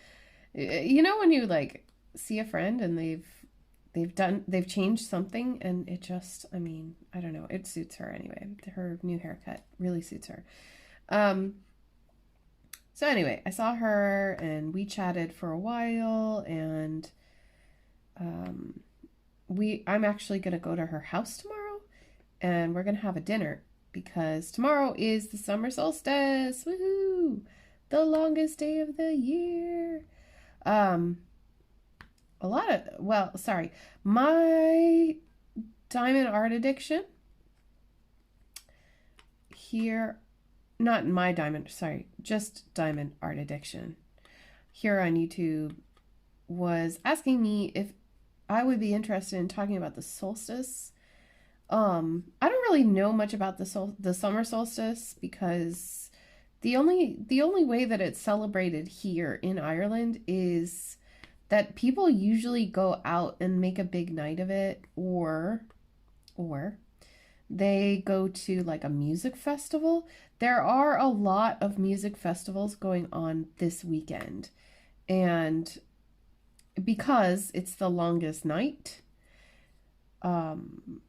You know when you like see a friend and they've changed something and it just, I mean, I don't know, it suits her anyway. Her new haircut really suits her. So anyway, I saw her and we chatted for a while and I'm actually going to go to her house tomorrow and we're going to have a dinner because tomorrow is the summer solstice. Woohoo! The longest day of the year. my diamond art addiction here, not my diamond, sorry, just diamond art addiction here on YouTube was asking me if I would be interested in talking about the solstice. I don't really know much about the summer solstice because the only way that it's celebrated here in Ireland is that people usually go out and make a big night of it, or they go to like a music festival. There are a lot of music festivals going on this weekend, and because it's the longest night, and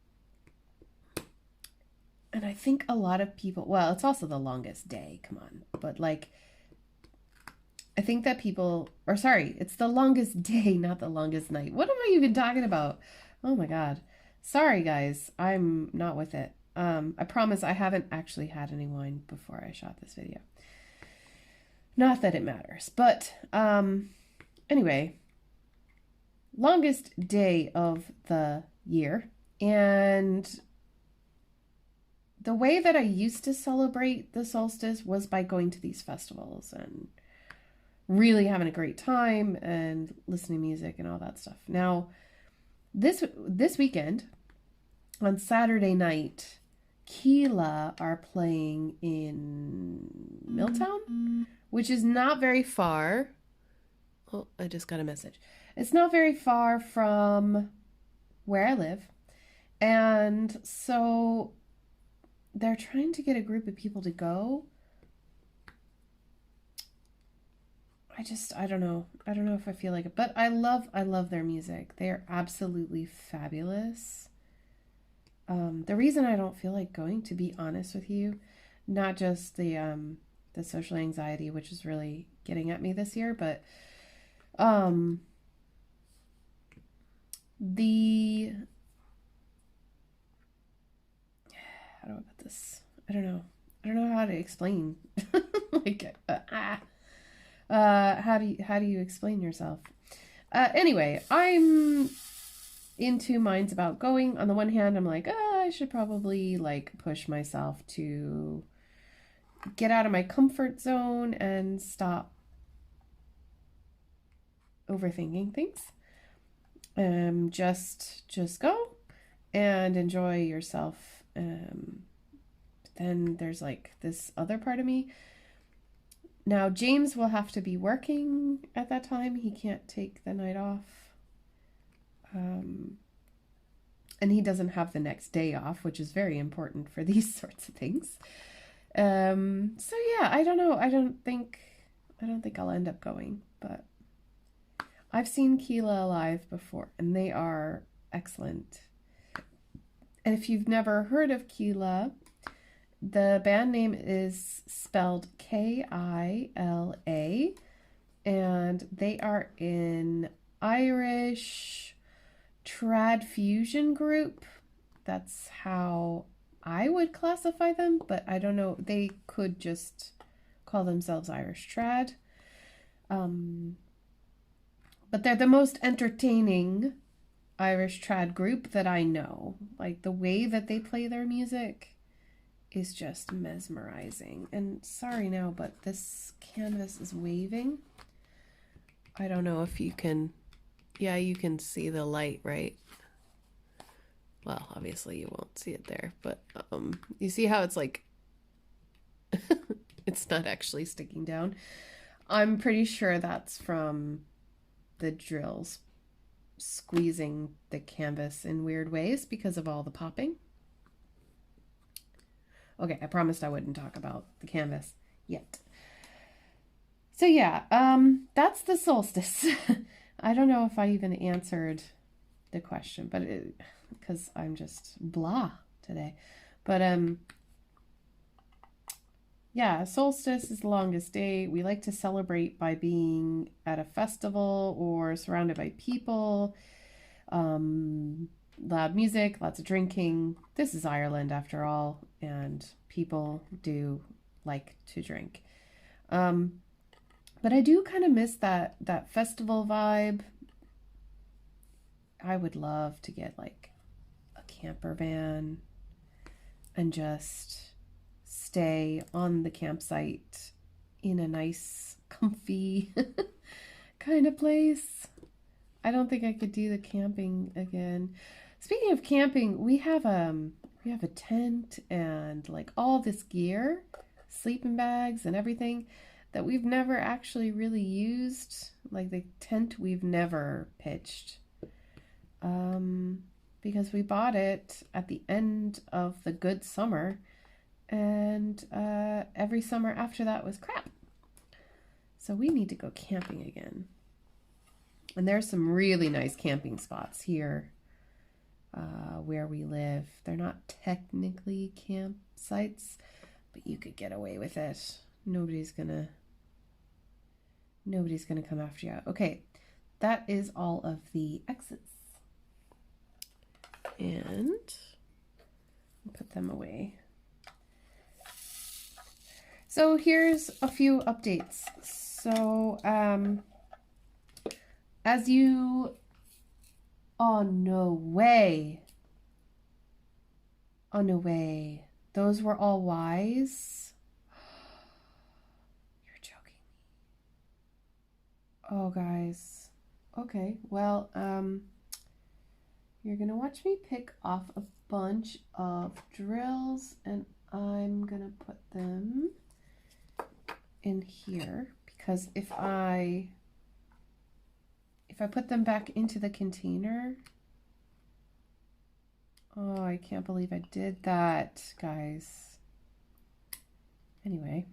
I think a lot of people, well, it's also the longest day, come on, but like, I think that people, or sorry, it's the longest day, not the longest night. What am I even talking about? Oh my God. Sorry guys, I'm not with it. I promise I haven't actually had any wine before I shot this video. Not that it matters, but anyway, longest day of the year. And the way that I used to celebrate the solstice was by going to these festivals and really having a great time and listening to music and all that stuff. Now, this weekend, on Saturday night, Keela are playing in Milltown, which is not very far. Oh, I just got a message. It's not very far from where I live. And so they're trying to get a group of people to go. I don't know. I don't know if I feel like it, but I love their music. They are absolutely fabulous. The reason I don't feel like going, to be honest with you, not just the social anxiety, which is really getting at me this year, but the, how do I put this? I don't know. I don't know how to explain. Like, how do you explain yourself? Anyway, I'm in two minds about going. On the one hand, I'm like, I should probably like push myself to get out of my comfort zone and stop overthinking things. Just go and enjoy yourself. Then there's like this other part of me. Now, James will have to be working at that time. He can't take the night off. And he doesn't have the next day off, which is very important for these sorts of things. So yeah, I don't know. I don't think I'll end up going, but I've seen Keela live before and they are excellent. And if you've never heard of Keela, the band name is spelled K-I-L-A, and they are an Irish trad fusion group. That's how I would classify them, but I don't know. They could just call themselves Irish trad. But they're the most entertaining Irish trad group that I know. Like, the way that they play their music is just mesmerizing. And sorry now, but this canvas is waving. I don't know if you can, yeah, you can see the light, right? Well, obviously you won't see it there, but you see how it's like, it's not actually sticking down. I'm pretty sure that's from the drills squeezing the canvas in weird ways because of all the popping. Okay, I promised I wouldn't talk about the canvas yet. So yeah, that's the solstice. I don't know if I even answered the question, but because I'm just blah today. But yeah, solstice is the longest day. We like to celebrate by being at a festival or surrounded by people. Loud music, lots of drinking. This is Ireland after all, and people do like to drink. But I do kind of miss that festival vibe. I would love to get like a camper van and just stay on the campsite in a nice, comfy kind of place. I don't think I could do the camping again. Speaking of camping, we have a tent and like all this gear, sleeping bags and everything that we've never actually really used. Like the tent we've never pitched. Because we bought it at the end of the good summer, and every summer after that was crap. So we need to go camping again. And there's some really nice camping spots here where we live. They're not technically campsites, but you could get away with it. Nobody's gonna come after you. Okay, that is all of the exits. And put them away. So here's a few updates. So as you, oh no way, those were all Ys. You're joking me. Oh guys, okay, well you're gonna watch me pick off a bunch of drills, and I'm gonna put them in here, because if I put them back into the container, oh, I can't believe I did that, guys. Anyway,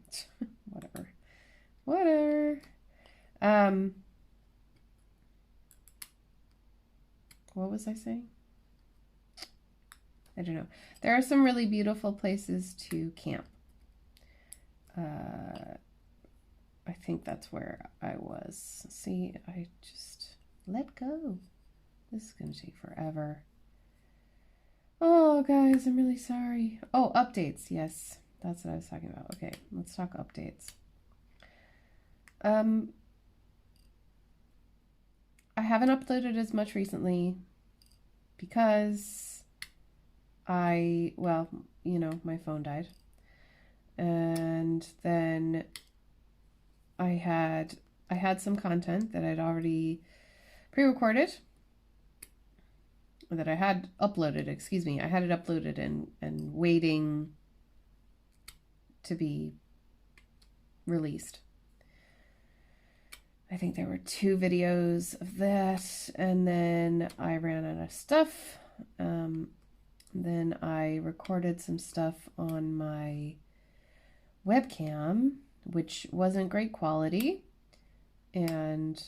whatever. What was I saying? I don't know. There are some really beautiful places to camp. I think that's where I was. See, I just let go. This is going to take forever. Oh, guys, I'm really sorry. Oh, updates. Yes, that's what I was talking about. Okay, let's talk updates. I haven't uploaded as much recently because well, you know, my phone died. And then I had some content that I'd already pre-recorded, that I had uploaded, excuse me. I had it uploaded and waiting to be released. I think there were 2 videos of that, and then I ran out of stuff. Then I recorded some stuff on my webcam, which wasn't great quality. And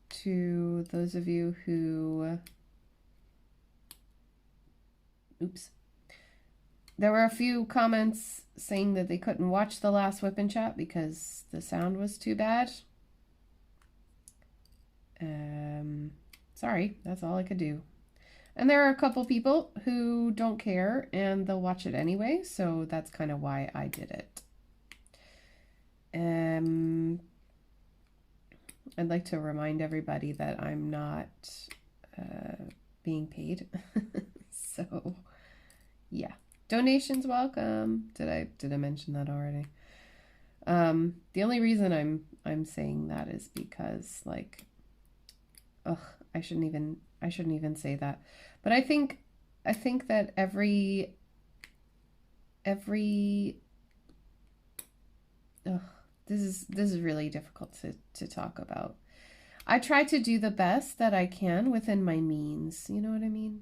to those of you who, oops, there were a few comments saying that they couldn't watch the last WIP and chat because the sound was too bad. Sorry, that's all I could do. And there are a couple people who don't care and they'll watch it anyway, so that's kind of why I did it. I'd like to remind everybody that I'm not being paid. So yeah, donations welcome. Did I mention that already? The only reason I'm saying that is because, like, ugh, I shouldn't even say that. But I think that every ugh, this is really difficult to talk about. I try to do the best that I can within my means, you know what I mean?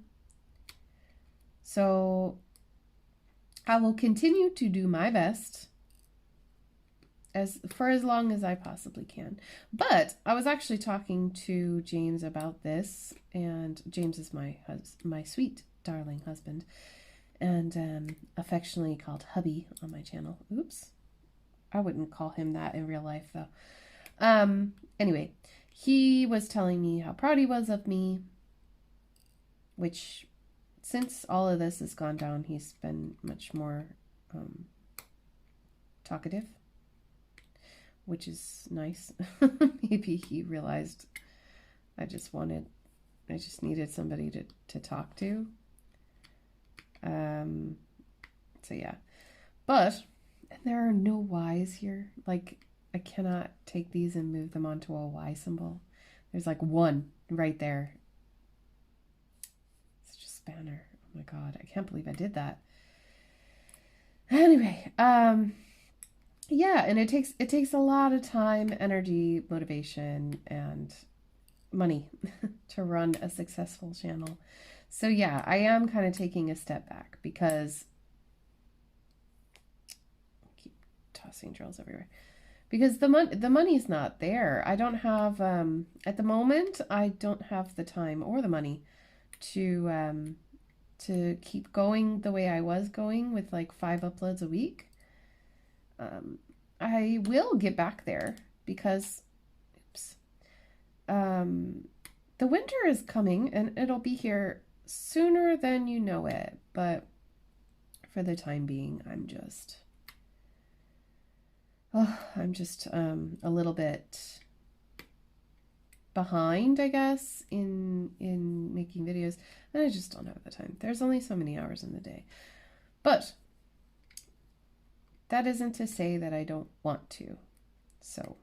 So I will continue to do my best for as long as I possibly can. But I was actually talking to James about this, and James is my sweet, darling husband, and affectionately called hubby on my channel. Oops. I wouldn't call him that in real life, though. Anyway, he was telling me how proud he was of me, which, since all of this has gone down, he's been much more talkative, which is nice. Maybe he realized I just wanted I just needed somebody to talk to. So yeah, but and there are no Y's here. Like I cannot take these and move them onto a Y symbol. There's like one right there. Such a spanner. Oh my God, I can't believe I did that. Anyway, yeah, and it takes a lot of time, energy, motivation, and money to run a successful channel. So yeah, I am kind of taking a step back because I keep tossing drills everywhere. Because the money's not there. I don't have at the moment I don't have the time or the money to keep going the way I was going with like 5 uploads a week. I will get back there because the winter is coming and it'll be here sooner than you know it. But for the time being, I'm just a little bit behind, I guess, in making videos, and I just don't have the time. There's only so many hours in the day. But that isn't to say that I don't want to. So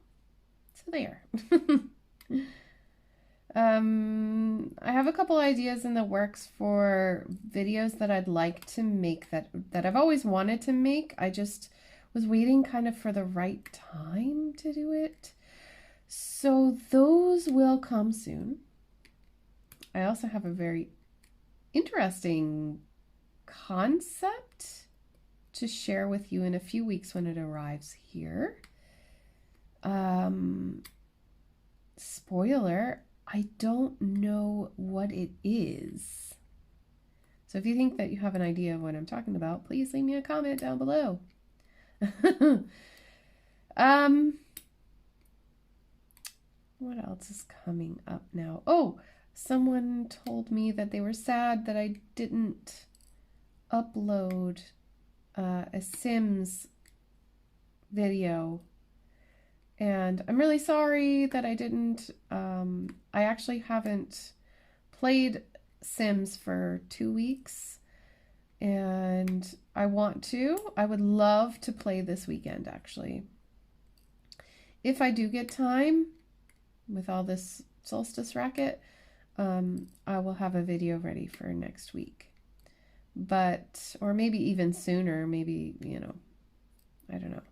there. I have a couple ideas in the works for videos that I'd like to make that I've always wanted to make. I just was waiting kind of for the right time to do it. So those will come soon. I also have a very interesting concept to share with you in a few weeks when it arrives here. Spoiler, I don't know what it is. So if you think that you have an idea of what I'm talking about, please leave me a comment down below. What else is coming up now? Oh, someone told me that they were sad that I didn't upload a Sims video. And I'm really sorry that I didn't. I actually haven't played Sims for 2 weeks. And I want to. I would love to play this weekend, actually. If I do get time with all this solstice racket, I will have a video ready for next week. But, or maybe even sooner, maybe, you know, I don't know.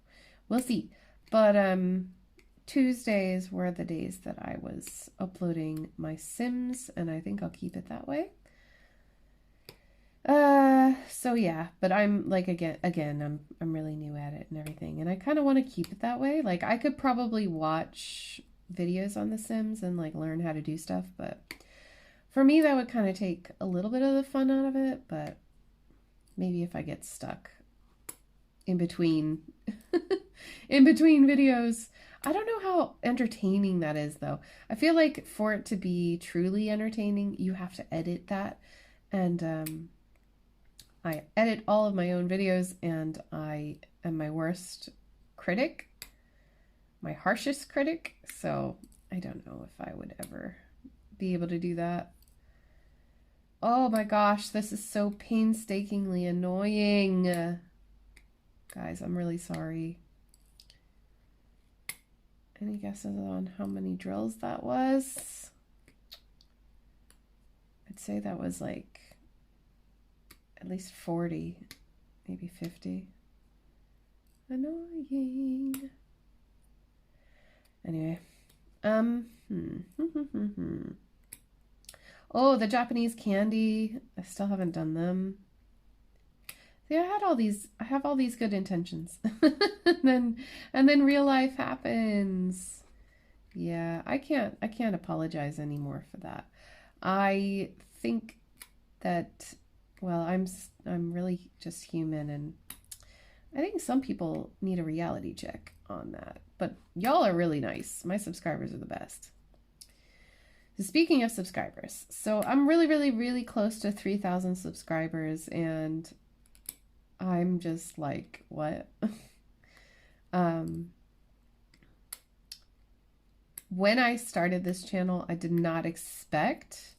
We'll see. But Tuesdays were the days that I was uploading my Sims, and I think I'll keep it that way. So yeah, but I'm like, again, I'm really new at it and everything, and I kind of want to keep it that way. Like I could probably watch videos on The Sims and like learn how to do stuff, but for me that would kind of take a little bit of the fun out of it. But maybe if I get stuck in between in between videos, I don't know how entertaining that is though. I feel like for it to be truly entertaining, you have to edit that, and I edit all of my own videos, and I am my worst critic, my harshest critic, so I don't know if I would ever be able to do that. Oh my gosh, this is so painstakingly annoying. Guys, I'm really sorry. Any guesses on how many drills that was? I'd say that was like at least 40, maybe 50. Annoying. Anyway, oh, the Japanese candy. I still haven't done them. See, I have all these good intentions. and then real life happens. Yeah, I can't apologize anymore for that. I think that, well, I'm really just human, and I think some people need a reality check on that. But y'all are really nice. My subscribers are the best. So speaking of subscribers, so I'm really, really, really close to 3,000 subscribers, and I'm just like, what? When I started this channel, I did not expect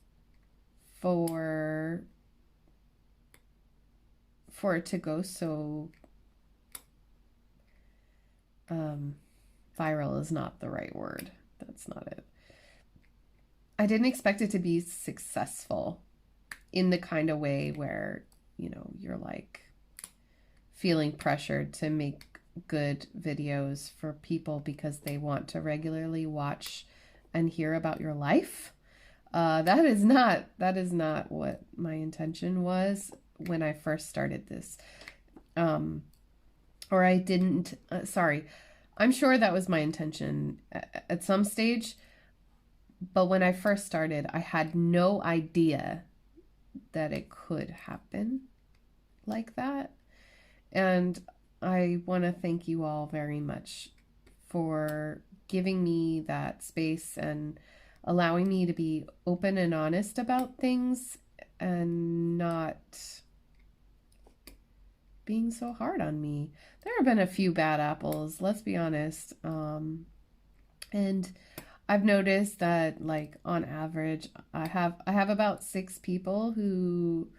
for it to go so viral is not the right word. That's not it. I didn't expect it to be successful in the kind of way where, you know, you're like feeling pressured to make good videos for people because they want to regularly watch and hear about your life. That is not what my intention was when I first started this. Or I didn't, sorry. I'm sure that was my intention at some stage, but when I first started, I had no idea that it could happen like that. And I want to thank you all very much for giving me that space and allowing me to be open and honest about things and not being so hard on me. There have been a few bad apples, let's be honest. And I've noticed that, like, on average, I have about 6 people who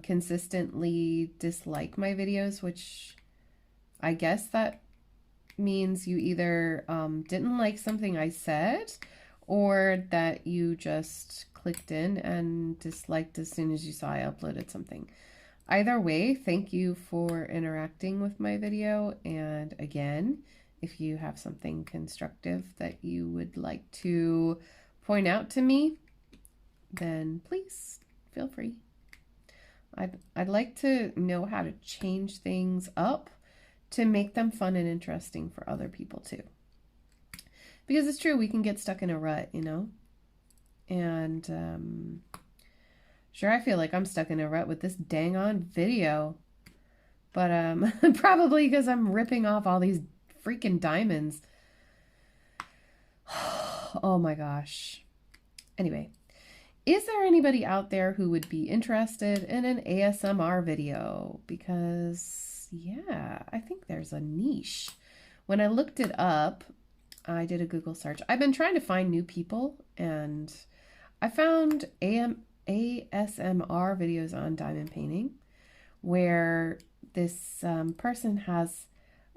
consistently dislike my videos, which I guess that means you either didn't like something I said, or that you just clicked in and disliked as soon as you saw I uploaded something. Either way, thank you for interacting with my video, and again, if you have something constructive that you would like to point out to me, then please feel free. I'd like to know how to change things up to make them fun and interesting for other people too. Because it's true, we can get stuck in a rut, you know? And sure, I feel like I'm stuck in a rut with this dang on video. But probably because I'm ripping off all these freaking diamonds. Oh my gosh. Anyway, is there anybody out there who would be interested in an ASMR video? Because, yeah, I think there's a niche. When I looked it up, I did a Google search. I've been trying to find new people, and I found ASMR videos on diamond painting, where this person has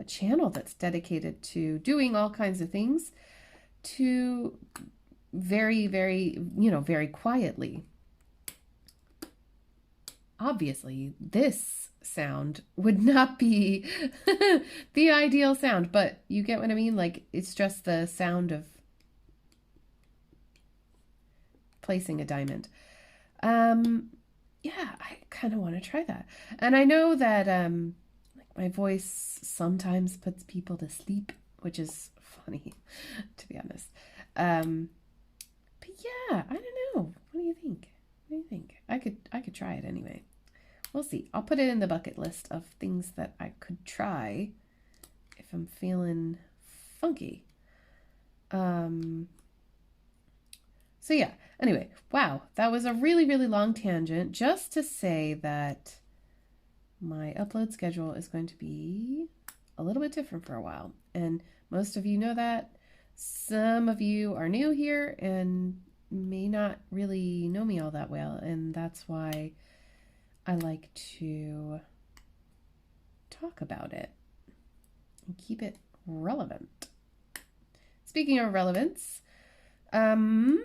a channel that's dedicated to doing all kinds of things to very, very, very quietly. Obviously, this sound would not be the ideal sound, but you get what I mean? Like, it's just the sound of placing a diamond. Yeah, I kind of want to try that. And I know that like my voice sometimes puts people to sleep, which is funny, to be honest. But yeah, I don't know. What do you think? What do you think? I could try it anyway. We'll see. I'll put it in the bucket list of things that I could try if I'm feeling funky. So yeah, anyway, wow, that was a really, really long tangent just to say that my upload schedule is going to be a little bit different for a while. And most of you know that. Some of you are new here and may not really know me all that well, and that's why I like to talk about it and keep it relevant. Speaking of relevance, there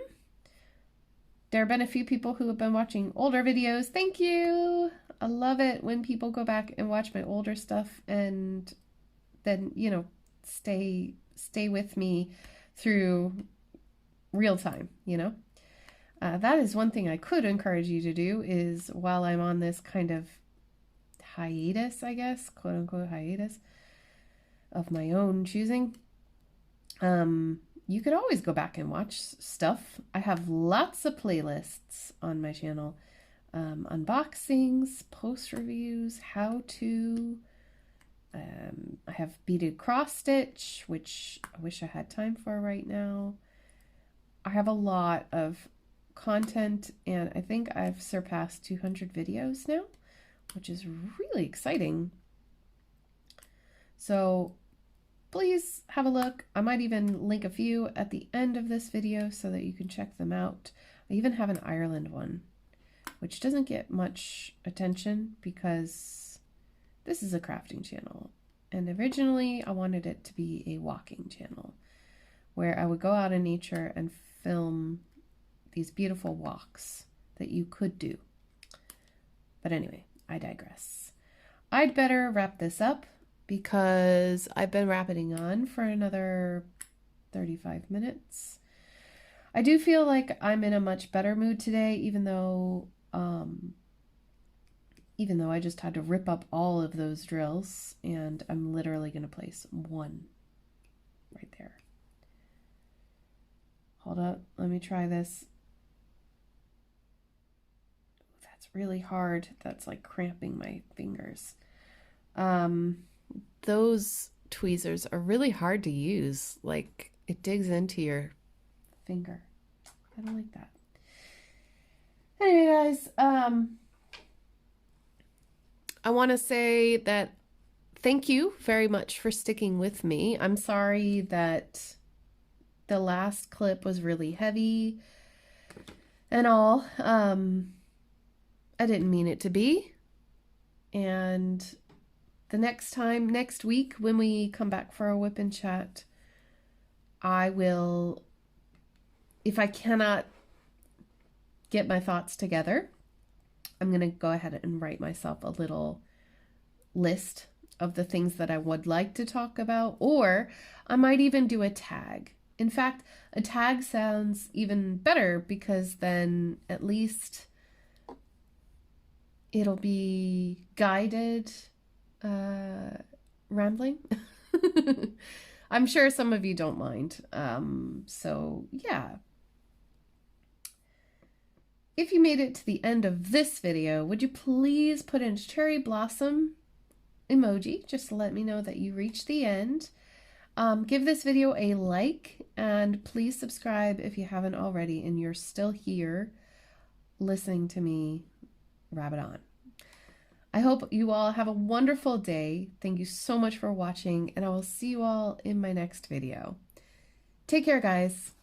have been a few people who have been watching older videos. Thank you. I love it when people go back and watch my older stuff and then, stay with me through real time, That is one thing I could encourage you to do, is while I'm on this kind of hiatus, I guess, quote unquote hiatus of my own choosing, you could always go back and watch stuff. I have lots of playlists on my channel. Unboxings, post reviews, how to. I have beaded cross stitch, which I wish I had time for right now. I have a lot of content, and I think I've surpassed 200 videos now, which is really exciting. So please have a look. I might even link a few at the end of this video so that you can check them out. I even have an Ireland one, which doesn't get much attention because this is a crafting channel. And originally I wanted it to be a walking channel where I would go out in nature and film these beautiful walks that you could do. But anyway, I digress. I'd better wrap this up because I've been rabbiting on for another 35 minutes. I do feel like I'm in a much better mood today, even though I just had to rip up all of those drills, and I'm literally going to place one right there. Hold up, let me try this. That's really hard. That's like cramping my fingers. Those tweezers are really hard to use. Like, it digs into your finger. I don't like that. Anyway, guys, I want to say that thank you very much for sticking with me. I'm sorry that the last clip was really heavy and all. I didn't mean it to be. And the next week, when we come back for a WIP and chat, I will, if I cannot get my thoughts together, I'm going to go ahead and write myself a little list of the things that I would like to talk about, or I might even do a tag. In fact, a tag sounds even better because then at least it'll be guided rambling. I'm sure some of you don't mind. So yeah. If you made it to the end of this video, would you please put in a cherry blossom emoji just to let me know that you reached the end. Give this video a like, and please subscribe if you haven't already and you're still here listening to me rabbit on. I hope you all have a wonderful day. Thank you so much for watching, and I will see you all in my next video. Take care, guys.